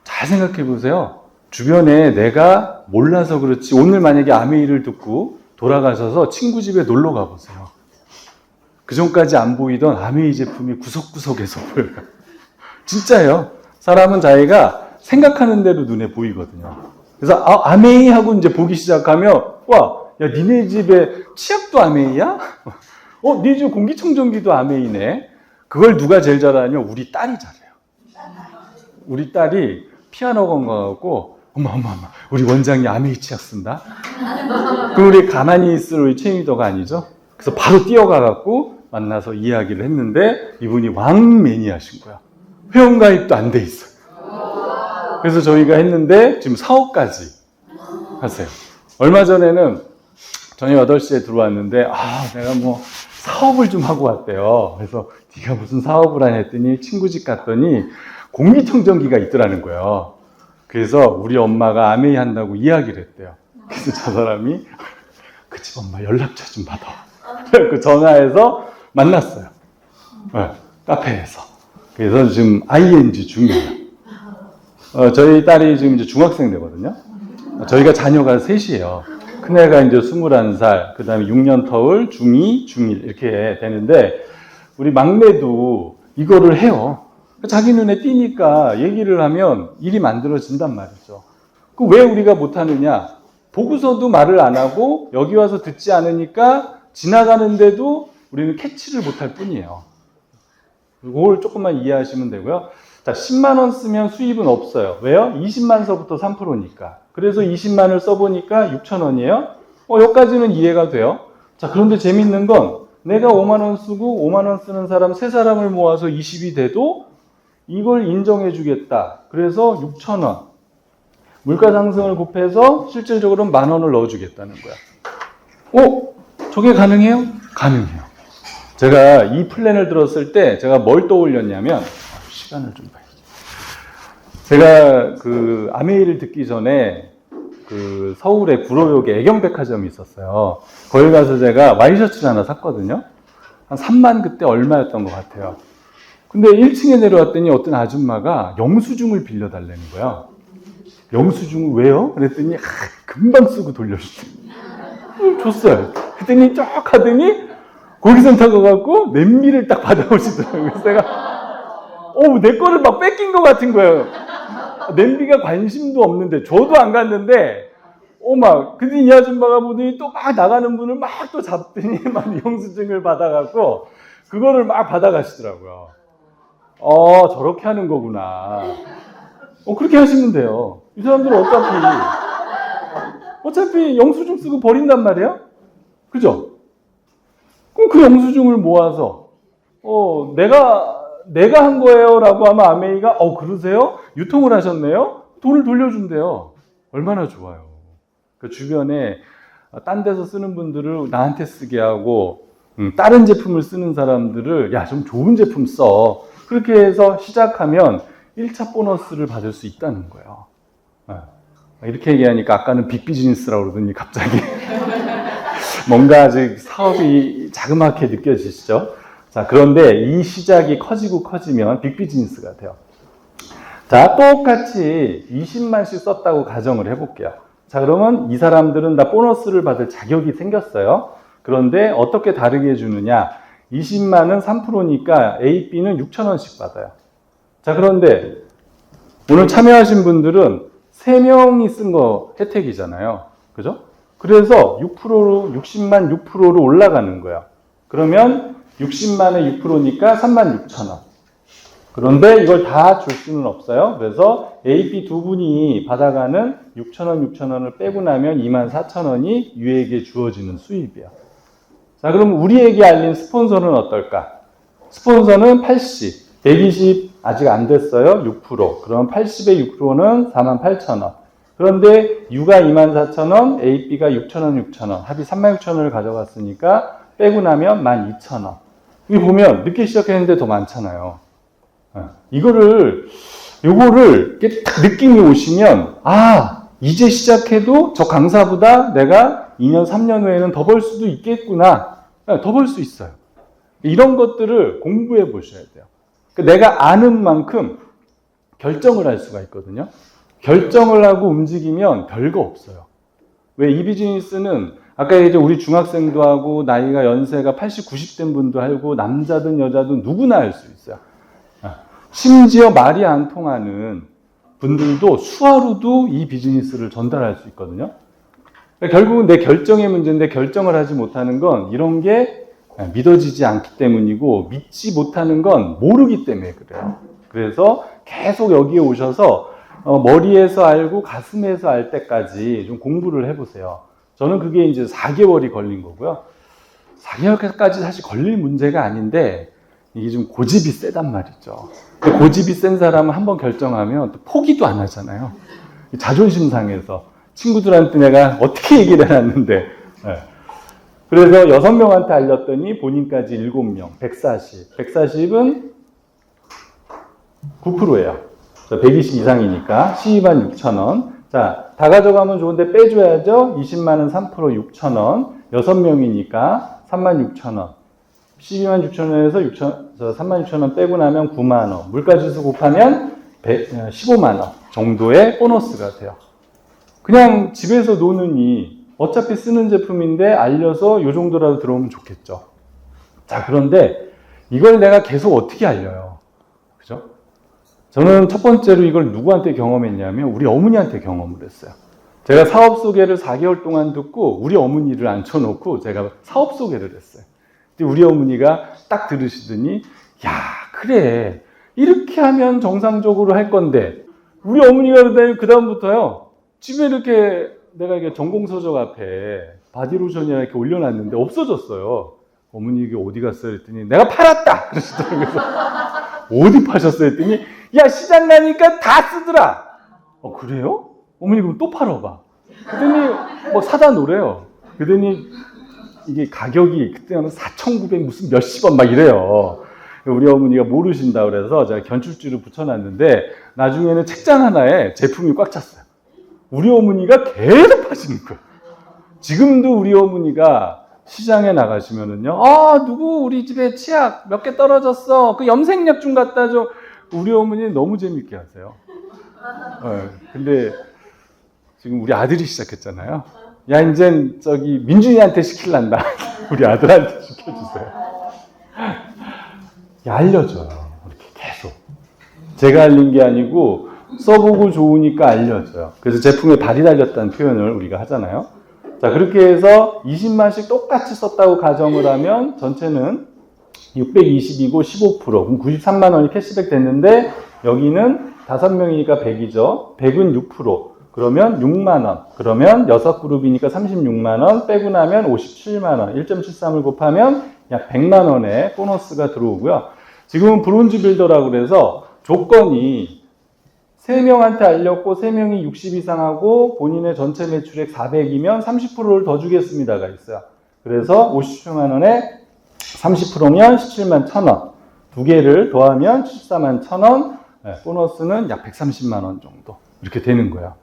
잘 생각해 보세요. 주변에 내가 몰라서 그렇지 오늘 만약에 아메이를 듣고 돌아가셔서 친구 집에 놀러 가보세요. 그 전까지 안 보이던 아메이 제품이 구석구석에서 보여요. 진짜예요. 사람은 자기가 생각하는 대로 눈에 보이거든요. 그래서 아메이 하고 이제 보기 시작하면 와, 야 니네 집에 치약도 아메이야? 네 집 공기청정기도 아메이네. 그걸 누가 제일 잘하냐? 우리 딸이 잘해요. 우리 딸이 피아노 가고 엄마 우리 원장이 아메이 치약 쓴다. 그럼 우리 가만히 있을 우리 최미도가 아니죠. 그래서 바로 뛰어가갖고 만나서 이야기를 했는데 이분이 왕 매니아신 거야. 회원가입도 안 돼 있어. 그래서 저희가 했는데 지금 사업까지 하세요. 얼마 전에는 저녁 8시에 들어왔는데 내가 뭐 사업을 좀 하고 왔대요. 그래서 네가 무슨 사업을 하냐 했더니 친구 집 갔더니 공기청정기가 있더라는 거예요. 그래서 우리 엄마가 아메이 한다고 이야기를 했대요. 그래서 저 사람이 그 집 엄마 연락처 좀 받아. 그 전화해서 만났어요. 네, 카페에서. 그래서 지금 ING 중이에요. 저희 딸이 지금 이제 중학생 되거든요. 저희가 자녀가 셋이에요. 큰애가 이제 21살, 그 다음에 6년 터울, 중2, 중1 이렇게 되는데 우리 막내도 이거를 해요. 자기 눈에 띄니까 얘기를 하면 일이 만들어진단 말이죠. 그 왜 우리가 못하느냐? 보고서도 말을 안 하고 여기 와서 듣지 않으니까 지나가는데도 우리는 캐치를 못할 뿐이에요. 그걸 조금만 이해하시면 되고요. 자, 10만 원 쓰면 수입은 없어요. 왜요? 20만서부터 3%니까. 그래서 20만을 써보니까 6천 원이에요. 여기까지는 이해가 돼요. 자, 그런데 재밌는 건 내가 5만 원 쓰고 5만 원 쓰는 사람 3사람을 모아서 20이 돼도 이걸 인정해 주겠다. 그래서 6천 원. 물가 상승을 곱해서 실질적으로는 10,000원을 넣어 주겠다는 거야. 저게 가능해요? 가능해요. 제가 이 플랜을 들었을 때 제가 뭘 떠올렸냐면 시간을 좀 봐야지. 제가 그 아메이를 듣기 전에 그 서울의 구로역에 애경백화점이 있었어요. 거기 가서 제가 와이셔츠를 하나 샀거든요. 한 3만 그때 얼마였던 것 같아요. 근데 1층에 내려왔더니 어떤 아줌마가 영수증을 빌려달라는 거야. 영수증을 왜요? 그랬더니 금방 쓰고 돌려주세요. 줬어요. 그랬더니 쭉 하더니 고객센터 가갖고 냄비를 딱 받아오시더라고요. 그래서 제가 내 거를 막 뺏긴 것 같은 거예요. 냄비가 관심도 없는데 저도 안 갔는데 근데 이 아줌마가 보더니 또 막 나가는 분을 막 또 잡더니 막 영수증을 받아갖고 그거를 막 받아가시더라고요. 저렇게 하는 거구나. 그렇게 하시면 돼요. 이 사람들은 어차피 영수증 쓰고 버린단 말이에요? 그죠? 그럼 그 영수증을 모아서, 내가 한 거예요 라고 하면 아메이가, 그러세요? 유통을 하셨네요? 돈을 돌려준대요. 얼마나 좋아요. 그 주변에 딴 데서 쓰는 분들을 나한테 쓰게 하고, 다른 제품을 쓰는 사람들을, 야, 좀 좋은 제품 써. 그렇게 해서 시작하면 1차 보너스를 받을 수 있다는 거예요. 이렇게 얘기하니까 아까는 빅비즈니스라고 그러더니 갑자기 뭔가 아직 사업이 자그맣게 느껴지시죠? 자, 그런데 이 시작이 커지고 커지면 빅비즈니스가 돼요. 자, 똑같이 20만씩 썼다고 가정을 해볼게요. 자, 그러면 이 사람들은 다 보너스를 받을 자격이 생겼어요. 그런데 어떻게 다르게 해주느냐? 20만은 3%니까 A, B는 6,000원씩 받아요. 자, 그런데 오늘 참여하신 분들은 3명이 쓴 거 혜택이잖아요. 그죠? 그래서 6%로, 60만 6%로 올라가는 거야. 그러면 60만에 6%니까 36,000원. 그런데 이걸 다 줄 수는 없어요. 그래서 A, B 두 분이 받아가는 6,000원, 6,000원을 빼고 나면 24,000원이 유에게 주어지는 수입이야. 자, 그럼 우리에게 알린 스폰서는 어떨까? 스폰서는 80, 120 아직 안 됐어요. 6%. 그럼 80의 6%는 48,000원. 그런데 U가 24,000원, A, B가 6,000원, 6,000원. 합이 36,000원을 가져갔으니까 빼고 나면 12,000원. 여기 보면 늦게 시작했는데 더 많잖아요. 요거를 이렇게 딱 느낌이 오시면, 이제 시작해도 저 강사보다 내가 2년, 3년 후에는 더 벌 수도 있겠구나. 더 벌 수 있어요. 이런 것들을 공부해 보셔야 돼요. 내가 아는 만큼 결정을 할 수가 있거든요. 결정을 하고 움직이면 별거 없어요. 왜 이 비즈니스는 아까 이제 우리 중학생도 하고 나이가 연세가 80, 90된 분도 하고 남자든 여자든 누구나 할 수 있어요. 심지어 말이 안 통하는 분들도 수화로도 이 비즈니스를 전달할 수 있거든요. 결국은 내 결정의 문제인데 결정을 하지 못하는 건 이런 게 믿어지지 않기 때문이고 믿지 못하는 건 모르기 때문에 그래요. 그래서 계속 여기에 오셔서 머리에서 알고 가슴에서 알 때까지 좀 공부를 해보세요. 저는 그게 이제 4개월이 걸린 거고요. 4개월까지 사실 걸릴 문제가 아닌데 이게 좀 고집이 세단 말이죠. 고집이 센 사람은 한번 결정하면 또 포기도 안 하잖아요. 자존심 상해서. 친구들한테 내가 어떻게 얘기를 해놨는데. 그래서 6명한테 알렸더니 본인까지 7명, 140. 140은 9%예요. 120 이상이니까 12만 6천원. 자, 다 가져가면 좋은데 빼줘야죠. 20만원 3% 6천원. 6명이니까 3만 6천원. 12만 6천원에서 3만 6천원 빼고 나면 9만원. 물가지수 곱하면 15만원 정도의 보너스가 돼요. 그냥 집에서 노느니 어차피 쓰는 제품인데 알려서 요 정도라도 들어오면 좋겠죠. 자, 그런데 이걸 내가 계속 어떻게 알려요? 그죠? 저는 첫 번째로 이걸 누구한테 경험했냐면 우리 어머니한테 경험을 했어요. 제가 사업 소개를 4개월 동안 듣고 우리 어머니를 앉혀놓고 제가 사업 소개를 했어요. 근데 우리 어머니가 딱 들으시더니 야, 그래. 이렇게 하면 정상적으로 할 건데 우리 어머니가 그 다음부터요. 집에 이렇게 내가 이게 전공서적 앞에 바디로션이나 이렇게 올려놨는데 없어졌어요. 어머니 이게 어디 갔어요? 했더니 내가 팔았다! 그러시더라고요. 어디 파셨어요? 했더니 야, 시장 가니까 다 쓰더라! 그래요? 어머니 그럼 또 팔아봐. 그랬더니 뭐 사다 놓으래요. 그랬더니 이게 가격이 그때는 4,900 무슨 몇십 원 막 이래요. 우리 어머니가 모르신다 그래서 제가 견출지를 붙여놨는데 나중에는 책장 하나에 제품이 꽉 찼어요. 우리 어머니가 계속 파시는 거예요. 지금도 우리 어머니가 시장에 나가시면은요, 누구 우리 집에 치약 몇 개 떨어졌어. 그 염색약 좀 갖다 줘. 우리 어머니 너무 재밌게 하세요. 근데 지금 우리 아들이 시작했잖아요. 야, 이젠 저기 민준이한테 시킬란다. 우리 아들한테 시켜주세요. 야, 알려줘요. 이렇게 계속. 제가 알린 게 아니고 써보고 좋으니까 알려줘요. 그래서 제품에 발이 달렸다는 표현을 우리가 하잖아요. 자, 그렇게 해서 20만씩 똑같이 썼다고 가정을 하면 전체는 620이고 15%, 그럼 93만 원이 캐시백 됐는데 여기는 5명이니까 100이죠. 100은 6%. 그러면 6만 원. 그러면 6그룹이니까 36만 원. 빼고 나면 57만 원. 1.73을 곱하면 약 100만 원의 보너스가 들어오고요. 지금은 브론즈 빌더라고 그래서 조건이 3명한테 알렸고 3명이 60 이상 하고 본인의 전체 매출액 400이면 30%를 더 주겠습니다가 있어요. 그래서 57만 원에 30%면 17만 1,000원. 두 개를 더하면 14만 1,000원. 보너스는 약 130만 원 정도. 이렇게 되는 거예요.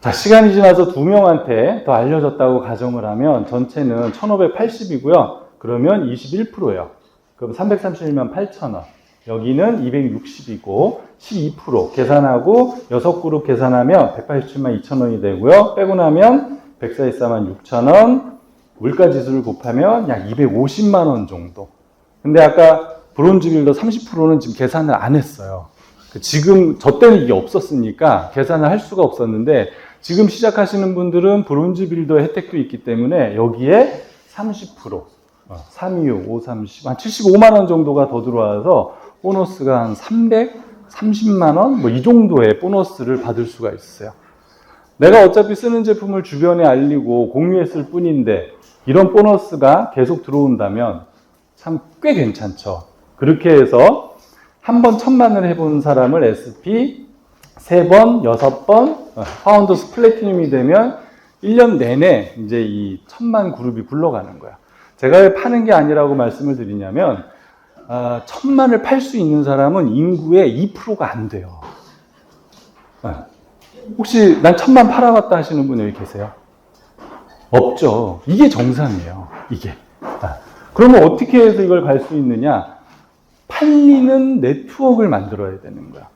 자, 시간이 지나서 2명한테 더 알려졌다고 가정을 하면 전체는 1,580이고요. 그러면 21%예요. 그럼 331만 8,000원. 여기는 260이고 12% 계산하고 6그룹 계산하면 187만 2천원이 되고요. 빼고 나면 144만 6천원, 물가지수를 곱하면 약 250만 원 정도. 근데 아까 브론즈 빌더 30%는 지금 계산을 안 했어요. 지금 저 때는 이게 없었으니까 계산을 할 수가 없었는데 지금 시작하시는 분들은 브론즈 빌더 혜택도 있기 때문에 여기에 30%, 326, 530, 한 75만 원 정도가 더 들어와서 보너스가 한 330만 원? 뭐 이 정도의 보너스를 받을 수가 있어요. 내가 어차피 쓰는 제품을 주변에 알리고 공유했을 뿐인데 이런 보너스가 계속 들어온다면 참 꽤 괜찮죠. 그렇게 해서 한 번 1000만을 해본 사람을 SP 3번, 6번, 파운더스 플래티늄이 되면 1년 내내 이제 이 1000만 그룹이 굴러가는 거야. 제가 왜 파는 게 아니라고 말씀을 드리냐면 1000만을 팔 수 있는 사람은 인구의 2%가 안 돼요. 혹시 난 1000만 팔아봤다 하시는 분 여기 계세요? 없죠. 이게 정상이에요. 이게. 그러면 어떻게 해서 이걸 갈 수 있느냐? 팔리는 네트워크를 만들어야 되는 거야.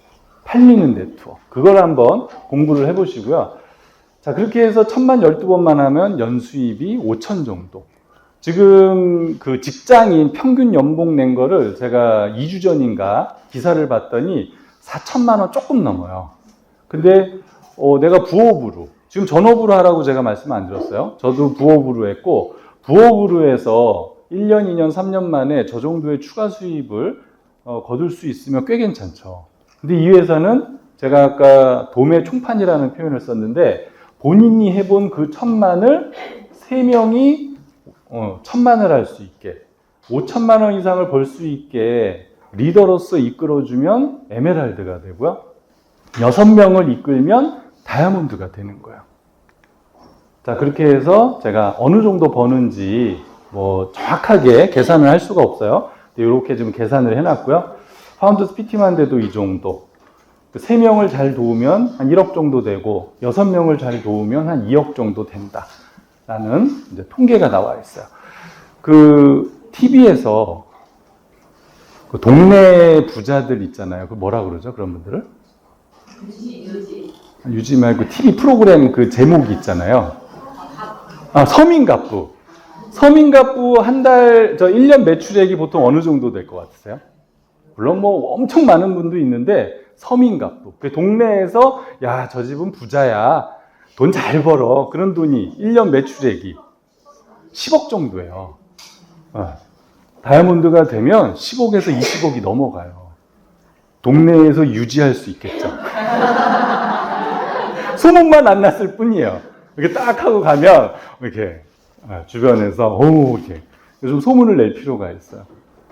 팔리는 네트워크. 그걸 한번 공부를 해보시고요. 자, 그렇게 해서 1000만 12번만 하면 연수입이 5천 정도. 지금 그 직장인 평균 연봉 낸 거를 제가 2주 전인가 기사를 봤더니 4천만 원 조금 넘어요. 근데 내가 부업으로, 지금 전업으로 하라고 제가 말씀 안 드렸어요. 저도 부업으로 했고, 부업으로 해서 1년, 2년, 3년 만에 저 정도의 추가 수입을 거둘 수 있으면 꽤 괜찮죠. 근데 이 회사는 제가 아까 도매 총판이라는 표현을 썼는데 본인이 해본 그 1000만을 3명이 1000만을 할 수 있게 5천만 원 이상을 벌 수 있게 리더로서 이끌어주면 에메랄드가 되고요. 6명을 이끌면 다이아몬드가 되는 거예요. 자, 그렇게 해서 제가 어느 정도 버는지 뭐 정확하게 계산을 할 수가 없어요. 이렇게 좀 계산을 해놨고요. 파운더스 PT만 돼도 이 정도. 3명을 잘 도우면 한 1억 정도 되고 6명을 잘 도우면 한 2억 정도 된다. 라는 이제 통계가 나와 있어요. 그 TV에서 그 동네 부자들 있잖아요. 그 뭐라 그러죠? 그런 분들을? 유지 말고 TV 프로그램 그 제목이 있잖아요. 서민갑부. 서민갑부 한 달, 1년 매출액이 보통 어느 정도 될 것 같으세요? 물론 뭐 엄청 많은 분도 있는데, 서민갑부. 그 동네에서, 야, 저 집은 부자야. 돈 잘 벌어. 그런 돈이 1년 매출액이 10억 정도예요. 다이아몬드가 되면 10억에서 20억이 넘어가요. 동네에서 유지할 수 있겠죠. 소문만 안 났을 뿐이에요. 이렇게 딱 하고 가면, 이렇게, 주변에서, 이렇게. 좀 소문을 낼 필요가 있어요.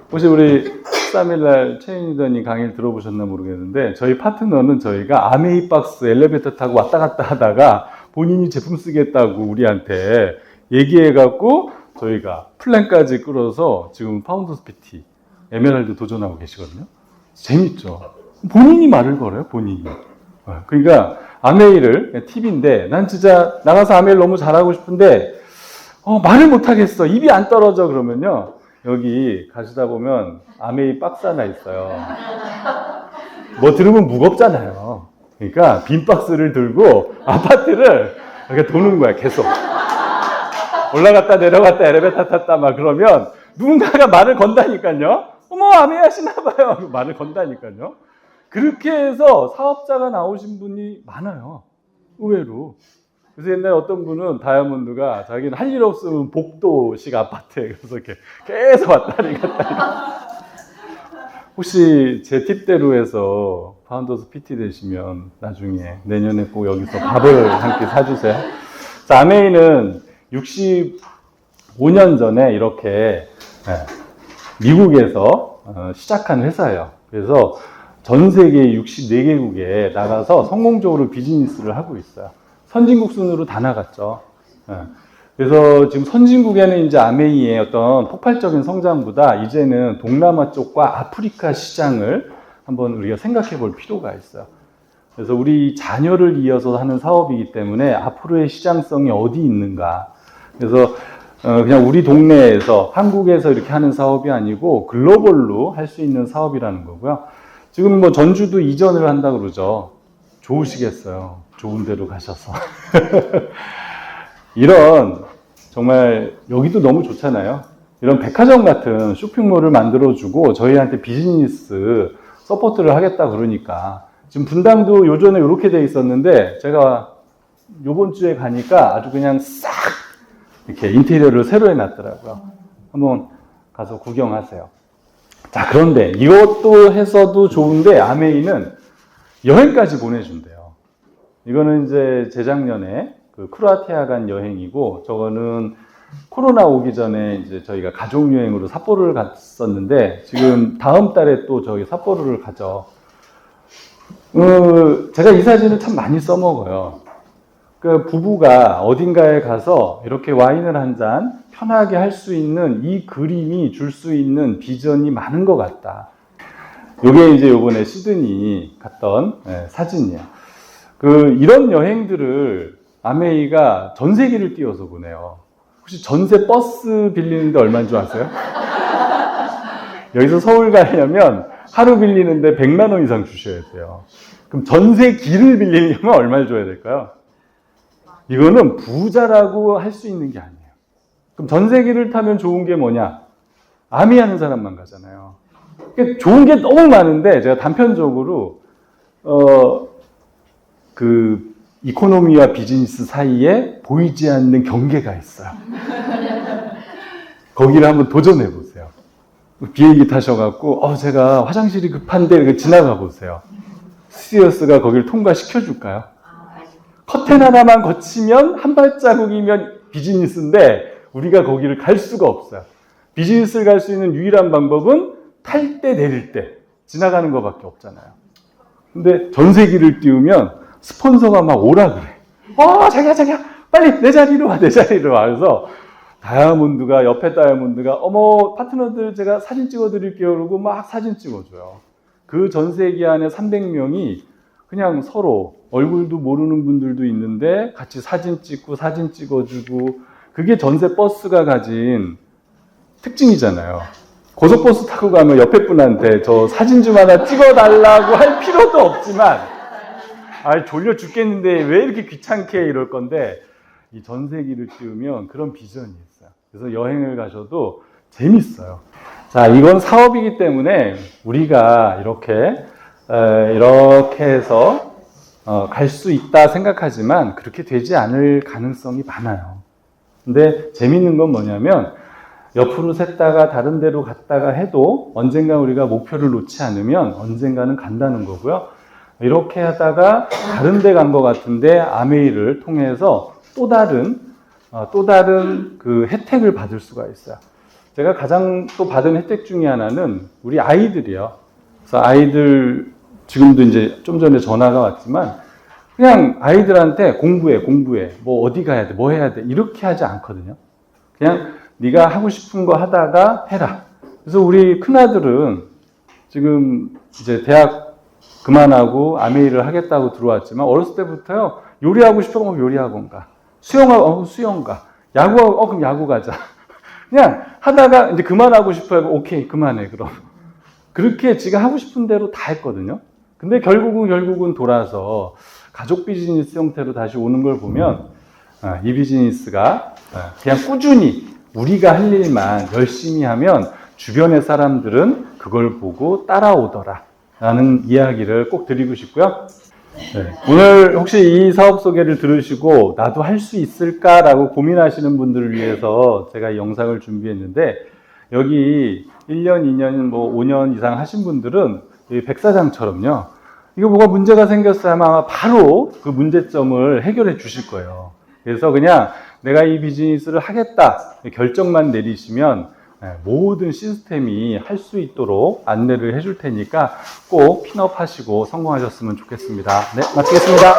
혹시 우리 13일날 최윤희더니 강의를 들어보셨나 모르겠는데, 저희 파트너는 저희가 아메이 박스 엘리베이터 타고 왔다 갔다 하다가 본인이 제품 쓰겠다고 우리한테 얘기해갖고, 저희가 플랜까지 끌어서 지금 파운더스 PT, 에메랄드 도전하고 계시거든요. 재밌죠? 본인이 말을 걸어요, 본인이. 그러니까, 아메이를, 팁인데, 난 진짜 나가서 아메이를 너무 잘하고 싶은데, 말을 못하겠어. 입이 안 떨어져. 그러면요. 여기 가시다 보면 아메이 박스 하나 있어요. 뭐 들으면 무겁잖아요. 그러니까 빈 박스를 들고 아파트를 이렇게 도는 거야, 계속. 올라갔다 내려갔다 엘리베이터 탔다 막 그러면 누군가가 말을 건다니까요. 어머, 아메이 하시나봐요. 말을 건다니까요. 그렇게 해서 사업자가 나오신 분이 많아요. 의외로. 그래서 옛날에 어떤 분은 다이아몬드가 자기는 할 일 없으면 복도식 아파트에 그래서 이렇게 계속 왔다리 갔다리. 혹시 제 팁대로 해서 파운더스 PT 되시면 나중에 내년에 꼭 여기서 밥을 한 끼 사주세요. 자, 아메이는 65년 전에 이렇게 미국에서 시작한 회사예요. 그래서 전 세계 64개국에 나가서 성공적으로 비즈니스를 하고 있어요. 선진국 순으로 다 나갔죠. 그래서 지금 선진국에는 이제 아메이의 어떤 폭발적인 성장보다 이제는 동남아 쪽과 아프리카 시장을 한번 우리가 생각해 볼 필요가 있어요. 그래서 우리 자녀를 이어서 하는 사업이기 때문에 앞으로의 시장성이 어디 있는가. 그래서 그냥 우리 동네에서 한국에서 이렇게 하는 사업이 아니고 글로벌로 할 수 있는 사업이라는 거고요. 지금 뭐 전주도 이전을 한다 그러죠. 좋으시겠어요. 좋은 데로 가셔서. 이런 정말 여기도 너무 좋잖아요. 이런 백화점 같은 쇼핑몰을 만들어주고 저희한테 비즈니스 서포트를 하겠다 그러니까. 지금 분당도 요전에 이렇게 돼 있었는데 제가 요번 주에 가니까 아주 그냥 싹 이렇게 인테리어를 새로 해놨더라고요. 한번 가서 구경하세요. 자, 그런데 이것도 해서도 좋은데 아메이는 여행까지 보내준대요. 이거는 이제 재작년에 그 크로아티아 간 여행이고, 저거는 코로나 오기 전에 이제 저희가 가족 여행으로 삿포로를 갔었는데, 지금 다음 달에 또 저희 삿포로를 가죠. 제가 이 사진을 참 많이 써먹어요. 그 부부가 어딘가에 가서 이렇게 와인을 한 잔 편하게 할 수 있는 이 그림이 줄 수 있는 비전이 많은 것 같다. 요게 이제 요번에 시드니 갔던 사진이에요. 이런 여행들을 아메이가 전세기를 띄워서 보내요. 혹시 전세 버스 빌리는데 얼마인 줄 아세요? 여기서 서울 가려면 하루 빌리는데 100만 원 이상 주셔야 돼요. 그럼 전세기를 빌리려면 얼마를 줘야 될까요? 이거는 부자라고 할 수 있는 게 아니에요. 그럼 전세기를 타면 좋은 게 뭐냐? 아미 하는 사람만 가잖아요. 그러니까 좋은 게 너무 많은데 제가 단편적으로 이코노미와 비즈니스 사이에 보이지 않는 경계가 있어요. 거기를 한번 도전해 보세요. 비행기 타셔갖고 제가 화장실이 급한데 지나가 보세요. 스튜어스가 거기를 통과시켜 줄까요? 커튼 하나만 거치면 한 발자국이면 비즈니스인데 우리가 거기를 갈 수가 없어요. 비즈니스를 갈 수 있는 유일한 방법은 탈 때 내릴 때 지나가는 것밖에 없잖아요. 근데 전세기를 띄우면 스폰서가 막 오라 그래. 자기야 빨리 내 자리로 와. 그래서 다이아몬드가 옆에 다이아몬드가 파트너들 제가 사진 찍어드릴게요 그러고 막 사진 찍어줘요. 그 전세기 안에 300명이 그냥 서로 얼굴도 모르는 분들도 있는데 같이 사진 찍고 사진 찍어주고, 그게 전세 버스가 가진 특징이잖아요. 고속버스 타고 가면 옆에 분한테 저 사진 좀 하나 찍어달라고 할 필요도 없지만 졸려 죽겠는데 왜 이렇게 귀찮게 이럴 건데, 이 전세기를 띄우면 그런 비전이 있어요. 그래서 여행을 가셔도 재밌어요. 자, 이건 사업이기 때문에 우리가 이렇게 해서 갈 수 있다 생각하지만 그렇게 되지 않을 가능성이 많아요. 근데 재밌는 건 뭐냐면 옆으로 샜다가 다른 데로 갔다가 해도 언젠가 우리가 목표를 놓지 않으면 언젠가는 간다는 거고요. 이렇게 하다가 다른 데 간 것 같은데 아메이를 통해서 또 다른 그 혜택을 받을 수가 있어요. 제가 가장 또 받은 혜택 중에 하나는 우리 아이들이요. 그래서 아이들 지금도 이제 좀 전에 전화가 왔지만 그냥 아이들한테 공부해 뭐 어디 가야 돼 뭐 해야 돼 이렇게 하지 않거든요. 그냥 네가 하고 싶은 거 하다가 해라. 그래서 우리 큰아들은 지금 이제 대학 그만하고 아메이를 하겠다고 들어왔지만 어렸을 때부터요, 요리하고 싶으면 요리학원 가, 수영하고 수영 가, 야구하고 그럼 야구 가자. 그냥 하다가 이제 그만하고 싶어요. 오케이 그만해 그럼. 그렇게 지가 하고 싶은 대로 다 했거든요. 근데 결국은 돌아서 가족 비즈니스 형태로 다시 오는 걸 보면 이 비즈니스가 그냥 꾸준히 우리가 할 일만 열심히 하면 주변의 사람들은 그걸 보고 따라오더라 라는 이야기를 꼭 드리고 싶고요. 네. 오늘 혹시 이 사업 소개를 들으시고 나도 할 수 있을까라고 고민하시는 분들을 위해서 제가 이 영상을 준비했는데, 여기 1년, 2년, 뭐 5년 이상 하신 분들은 백사장처럼요, 이거 뭐가 문제가 생겼어요 하면 아마 바로 그 문제점을 해결해 주실 거예요. 그래서 그냥 내가 이 비즈니스를 하겠다 결정만 내리시면 모든 시스템이 할 수 있도록 안내를 해줄 테니까 꼭 핀업하시고 성공하셨으면 좋겠습니다. 네, 마치겠습니다.